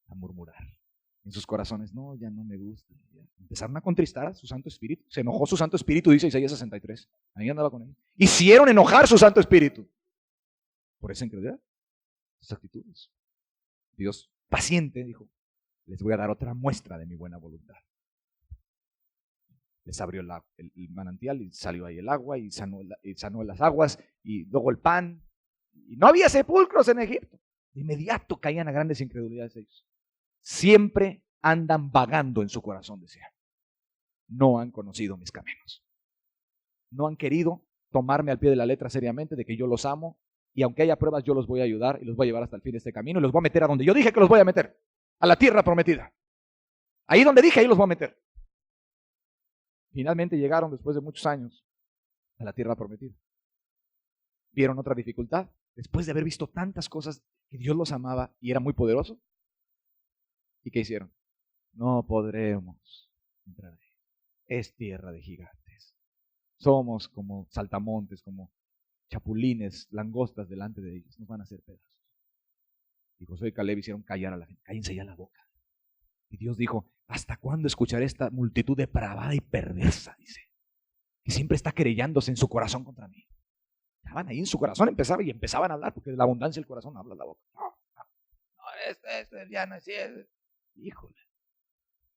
a murmurar. En sus corazones, no, ya no me gusta. Ya. Empezaron a contristar a su Santo Espíritu. Se enojó su Santo Espíritu, dice Isaías 63. Ahí andaba con él. Hicieron enojar su Santo Espíritu. Por esa incredulidad, sus actitudes. Dios, paciente, dijo, les voy a dar otra muestra de mi buena voluntad. Les abrió el manantial y salió ahí el agua y sanó las aguas y luego el pan. Y no había sepulcros en Egipto. De inmediato caían a grandes incredulidades ellos. Siempre andan vagando en su corazón, decía. No han conocido mis caminos. No han querido tomarme al pie de la letra seriamente de que yo los amo y aunque haya pruebas yo los voy a ayudar y los voy a llevar hasta el fin de este camino y los voy a meter a donde yo dije que los voy a meter. A la tierra prometida. Ahí donde dije, ahí los voy a meter. Finalmente llegaron después de muchos años a la tierra prometida. Vieron otra dificultad. Después de haber visto tantas cosas que Dios los amaba y era muy poderoso. ¿Y qué hicieron? No podremos entrar ahí. Es tierra de gigantes. Somos como saltamontes, como chapulines, langostas delante de ellos. Nos van a hacer pedazos. Y Josué y Caleb hicieron callar a la gente. Cállense ya la boca. Y Dios dijo, ¿hasta cuándo escucharé esta multitud depravada y perversa? Dice, que siempre está querellándose en su corazón contra mí. Estaban ahí en su corazón, empezaban a hablar, porque de la abundancia del corazón habla la boca. No, esto ya no es cierto. Híjole.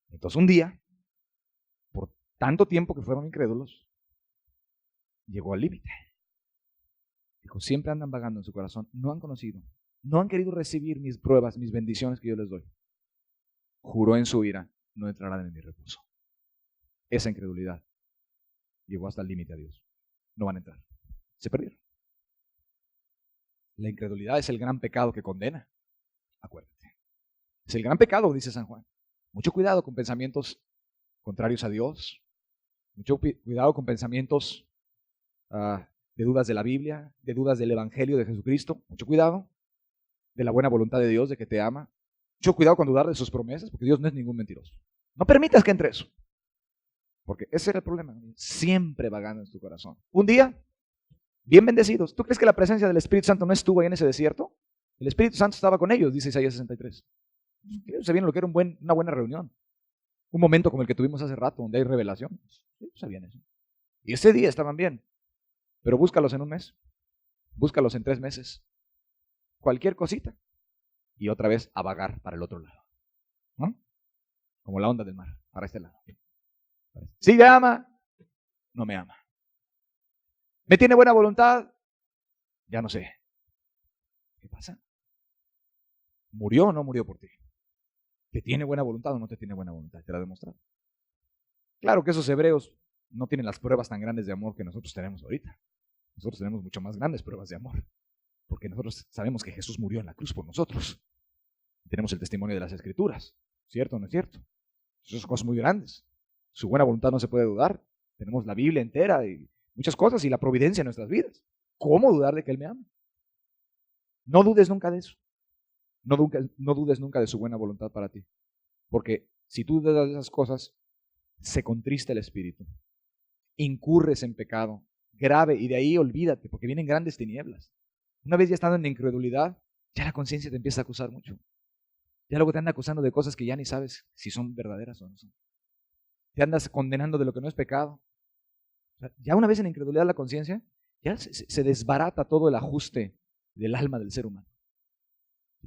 Entonces un día, por tanto tiempo que fueron incrédulos, llegó al límite. Dijo, siempre andan vagando en su corazón, no han conocido, no han querido recibir mis pruebas, mis bendiciones que yo les doy. Juró en su ira, no entrarán en mi reposo. Esa incredulidad llegó hasta el límite a Dios. No van a entrar. Se perdieron. La incredulidad es el gran pecado que condena. Acuérdate. Es el gran pecado, dice San Juan. Mucho cuidado con pensamientos contrarios a Dios. Mucho cuidado con pensamientos de dudas de la Biblia, de dudas del Evangelio de Jesucristo. Mucho cuidado de la buena voluntad de Dios, de que te ama. Mucho cuidado con dudar de sus promesas, porque Dios no es ningún mentiroso. No permitas que entre eso. Porque ese era el problema. Siempre vagando en tu corazón. Un día, bien bendecidos. ¿Tú crees que la presencia del Espíritu Santo no estuvo ahí en ese desierto? El Espíritu Santo estaba con ellos, dice Isaías 63. Ellos sabían lo que era una buena reunión. Un momento como el que tuvimos hace rato, donde hay revelación. Ellos sabían eso. Y ese día estaban bien. Pero búscalos en un mes. Búscalos en 3 meses. Cualquier cosita. Y otra vez a vagar para el otro lado. ¿No? Como la onda del mar, para este lado. Si me ama, no me ama. ¿Me tiene buena voluntad? Ya no sé. ¿Qué pasa? ¿Murió o no murió por ti? ¿Te tiene buena voluntad o no te tiene buena voluntad? Te la he demostrado. Claro que esos hebreos no tienen las pruebas tan grandes de amor que nosotros tenemos ahorita. Nosotros tenemos mucho más grandes pruebas de amor. Porque nosotros sabemos que Jesús murió en la cruz por nosotros. Tenemos el testimonio de las Escrituras. ¿Cierto o no es cierto? Esas son cosas muy grandes. Su buena voluntad no se puede dudar. Tenemos la Biblia entera y muchas cosas y la providencia en nuestras vidas. ¿Cómo dudar de que Él me ama? No dudes nunca de eso. No dudes nunca de su buena voluntad para ti. Porque si tú dudas de esas cosas, se contrista el espíritu. Incurres en pecado grave y de ahí olvídate, porque vienen grandes tinieblas. Una vez ya estando en la incredulidad, ya la conciencia te empieza a acusar mucho. Ya luego te anda acusando de cosas que ya ni sabes si son verdaderas o no son. Te andas condenando de lo que no es pecado. O sea, ya una vez en la incredulidad la conciencia, ya se desbarata todo el ajuste del alma del ser humano.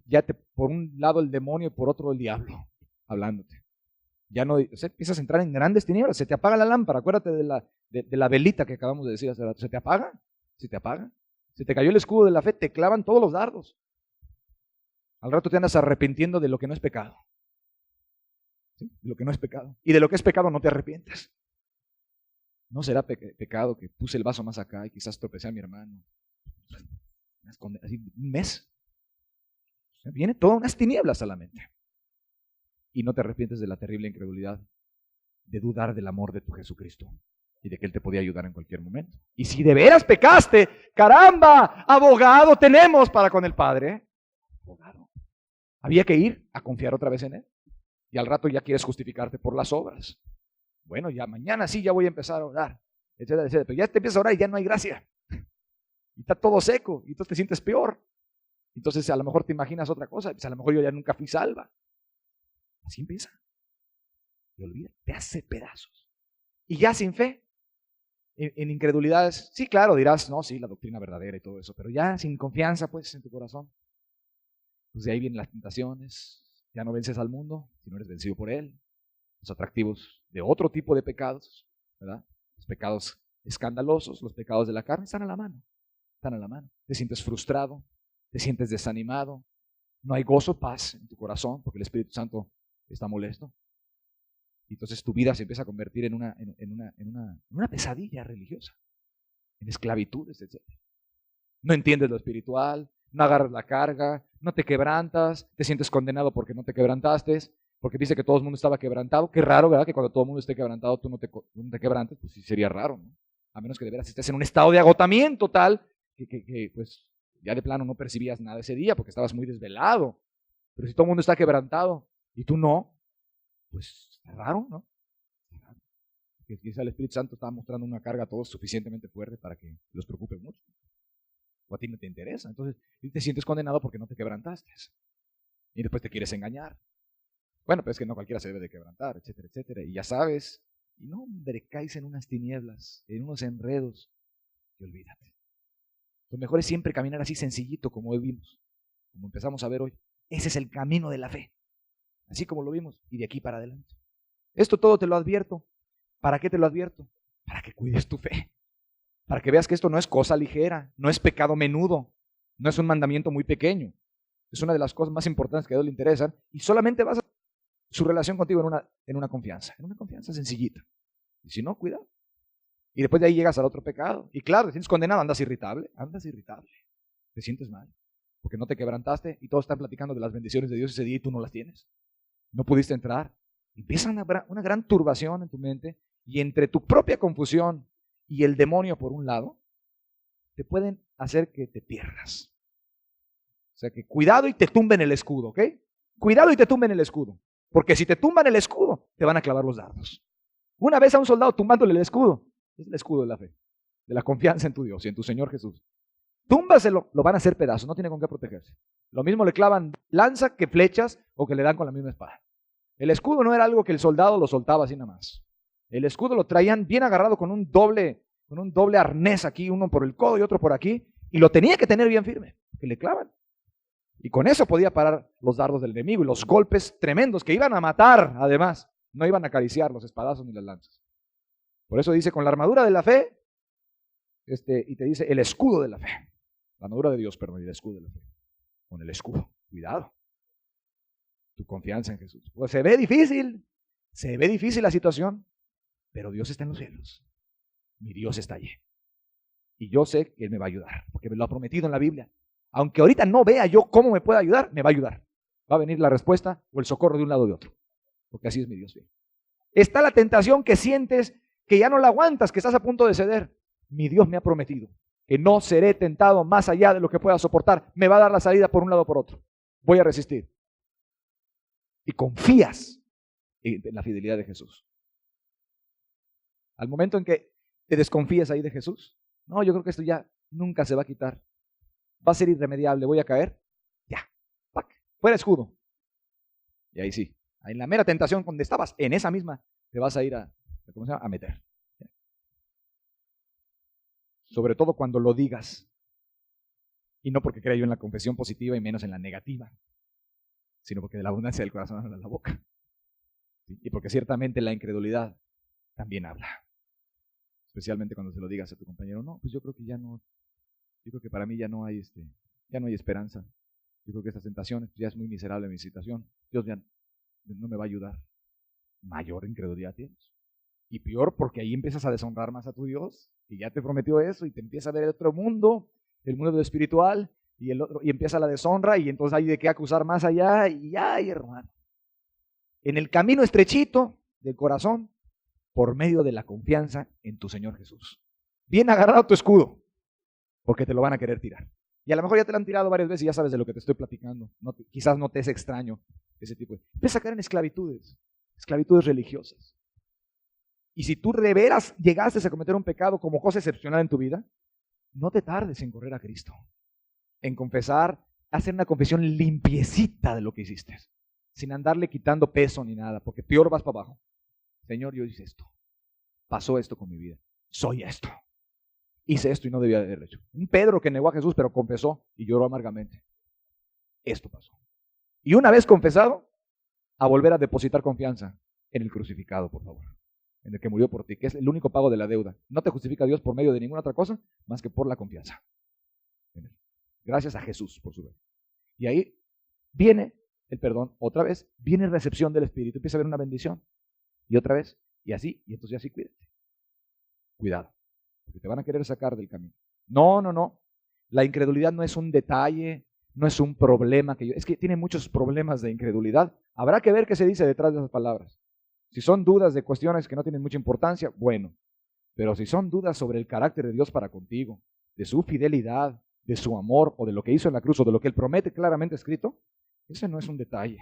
Ya por un lado el demonio y por otro el diablo, hablándote. Ya no, o sea, empiezas a entrar en grandes tinieblas, se te apaga la lámpara, acuérdate de la velita que acabamos de decir hace rato, se te apaga, se te cayó el escudo de la fe, te clavan todos los dardos. Al rato te andas arrepintiendo de lo que no es pecado. ¿Sí? De lo que no es pecado. Y de lo que es pecado no te arrepientes. ¿No será pecado que puse el vaso más acá y quizás tropecé a mi hermano? Así, un mes. O sea, viene todas unas tinieblas a la mente. Y no te arrepientes de la terrible incredulidad de dudar del amor de tu Jesucristo y de que Él te podía ayudar en cualquier momento. Y si de veras pecaste, caramba, abogado tenemos para con el Padre. Abogado. Había que ir a confiar otra vez en Él. Y al rato ya quieres justificarte por las obras. Bueno, ya mañana sí ya voy a empezar a orar, etcétera, etcétera. Pero ya te empiezas a orar y ya no hay gracia. Y está todo seco y tú te sientes peor. Entonces a lo mejor te imaginas otra cosa. Pues a lo mejor yo ya nunca fui salva. Así empieza. Y olvida, te hace pedazos. Y ya sin fe, en incredulidades, sí, claro, dirás, no, sí, la doctrina verdadera y todo eso, pero ya sin confianza, pues, en tu corazón. Pues de ahí vienen las tentaciones, ya no vences al mundo, sino eres vencido por él. Los atractivos de otro tipo de pecados, ¿verdad? Los pecados escandalosos, los pecados de la carne, están a la mano. Están a la mano. Te sientes frustrado, te sientes desanimado, no hay gozo, paz en tu corazón, porque el Espíritu Santo está molesto. Y entonces tu vida se empieza a convertir en una pesadilla religiosa, en esclavitudes, etc. No entiendes lo espiritual, no agarras la carga, no te quebrantas, te sientes condenado porque no te quebrantaste, Porque dice que todo el mundo estaba quebrantado. Qué raro, ¿verdad? Que cuando todo el mundo esté quebrantado, tú no te quebrantes. Pues sí sería raro, ¿no? A menos que de veras estés en un estado de agotamiento tal que pues ya de plano no percibías nada ese día porque estabas muy desvelado. Pero si todo el mundo está quebrantado y tú no, pues está raro, ¿no? Que quizá el Espíritu Santo está mostrando una carga a todos suficientemente fuerte para que los preocupe mucho. O a ti no te interesa. Entonces te sientes condenado porque no te quebrantaste. Y después te quieres engañar. Bueno, pero es que no cualquiera se debe de quebrantar, etcétera, etcétera. Y ya sabes. Y no, hombre, caes en unas tinieblas, en unos enredos. Y olvídate. Lo mejor es siempre caminar así sencillito, como hoy vimos. Como empezamos a ver hoy. Ese es el camino de la fe. Así como lo vimos. Y de aquí para adelante. Esto todo te lo advierto. ¿Para qué te lo advierto? Para que cuides tu fe. Para que veas que esto no es cosa ligera, no es pecado menudo, no es un mandamiento muy pequeño. Es una de las cosas más importantes que a Dios le interesan y solamente vas a su relación contigo en una confianza sencillita. Y si no, cuidado. Y después de ahí llegas al otro pecado. Y claro, te sientes condenado, andas irritable. Te sientes mal. Porque no te quebrantaste y todos están platicando de las bendiciones de Dios ese día y tú no las tienes. No pudiste entrar. Empieza una gran turbación en tu mente y entre tu propia confusión y el demonio por un lado, te pueden hacer que te pierdas. O sea que cuidado y te tumben el escudo, ¿ok? Cuidado y te tumben el escudo. Porque si te tumban el escudo, te van a clavar los dardos. Una vez a un soldado tumbándole el escudo, es el escudo de la fe, de la confianza en tu Dios y en tu Señor Jesús. Túmbaselo, lo van a hacer pedazos, no tiene con qué protegerse. Lo mismo le clavan lanza que flechas o que le dan con la misma espada. El escudo no era algo que el soldado lo soltaba así nada más. El escudo lo traían bien agarrado con un doble arnés aquí, uno por el codo y otro por aquí, y lo tenía que tener bien firme, que le clavan. Y con eso podía parar los dardos del enemigo y los golpes tremendos que iban a matar, además, no iban a acariciar los espadazos ni las lanzas. Por eso dice, con la armadura de la fe, y te dice el escudo de la fe. La armadura de Dios, perdón, y el escudo de la fe. Con el escudo, cuidado. Tu confianza en Jesús. Pues se ve difícil la situación, pero Dios está en los cielos. Mi Dios está allí. Y yo sé que Él me va a ayudar, porque me lo ha prometido en la Biblia. Aunque ahorita no vea yo cómo me puede ayudar, me va a ayudar. Va a venir la respuesta o el socorro de un lado o de otro. Porque así es mi Dios. Está la tentación que sientes, que ya no la aguantas, que estás a punto de ceder. Mi Dios me ha prometido que no seré tentado más allá de lo que pueda soportar. Me va a dar la salida por un lado o por otro. Voy a resistir. Y confías en la fidelidad de Jesús. Al momento en que te desconfías ahí de Jesús, no, yo creo que esto ya nunca se va a quitar. Va a ser irremediable, voy a caer. Ya, ¡pac! Fuera escudo. Y ahí sí, en la mera tentación donde estabas, en esa misma, te vas a ir a meter. Sobre todo cuando lo digas. Y no porque crea yo en la confesión positiva y menos en la negativa, sino porque de la abundancia del corazón habla la boca. Y porque ciertamente la incredulidad también habla. Especialmente cuando se lo digas a tu compañero, no, pues yo creo que ya no, yo creo que para mí ya no hay esperanza. Yo creo que estas tentaciones, ya es muy miserable mi situación. Dios ya no me va a ayudar. Mayor incredulidad tienes. Y peor porque ahí empiezas a deshonrar más a tu Dios, y ya te prometió eso, y te empieza a ver el otro mundo, el mundo de lo espiritual, y empieza la deshonra, y entonces hay de qué acusar más allá, y ay, hermano. En el camino estrechito del corazón, por medio de la confianza en tu Señor Jesús. Bien agarrado tu escudo, porque te lo van a querer tirar. Y a lo mejor ya te lo han tirado varias veces y ya sabes de lo que te estoy platicando. Quizás no te es extraño ese tipo de... Empieza a caer en esclavitudes religiosas. Y si tú de veras llegaste a cometer un pecado como cosa excepcional en tu vida, no te tardes en correr a Cristo, en confesar, hacer una confesión limpiecita de lo que hiciste, sin andarle quitando peso ni nada, porque peor vas para abajo. Señor, yo hice esto, pasó esto con mi vida, soy esto, hice esto y no debía haberlo hecho. Un Pedro que negó a Jesús pero confesó y lloró amargamente. Esto pasó. Y una vez confesado, a volver a depositar confianza en el crucificado, por favor, en el que murió por ti, que es el único pago de la deuda. No te justifica Dios por medio de ninguna otra cosa más que por la confianza en Él. Gracias a Jesús por su vida. Y ahí viene el perdón, otra vez, viene recepción del Espíritu, empieza a haber una bendición. Y otra vez, y así, y entonces así, cuídate. Cuidado, porque te van a querer sacar del camino. No. La incredulidad no es un detalle, No es un problema es que tiene muchos problemas de incredulidad. Habrá que ver qué se dice detrás de esas palabras. Si son dudas de cuestiones que no tienen mucha importancia, bueno. Pero si son dudas sobre el carácter de Dios para contigo, de su fidelidad, de su amor o de lo que hizo en la cruz o de lo que Él promete claramente escrito, ese no es un detalle.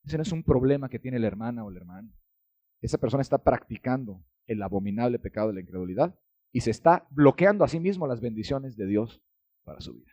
Ese no es un problema que tiene la hermana o el hermano. Esa persona está practicando el abominable pecado de la incredulidad y se está bloqueando a sí mismo las bendiciones de Dios para su vida.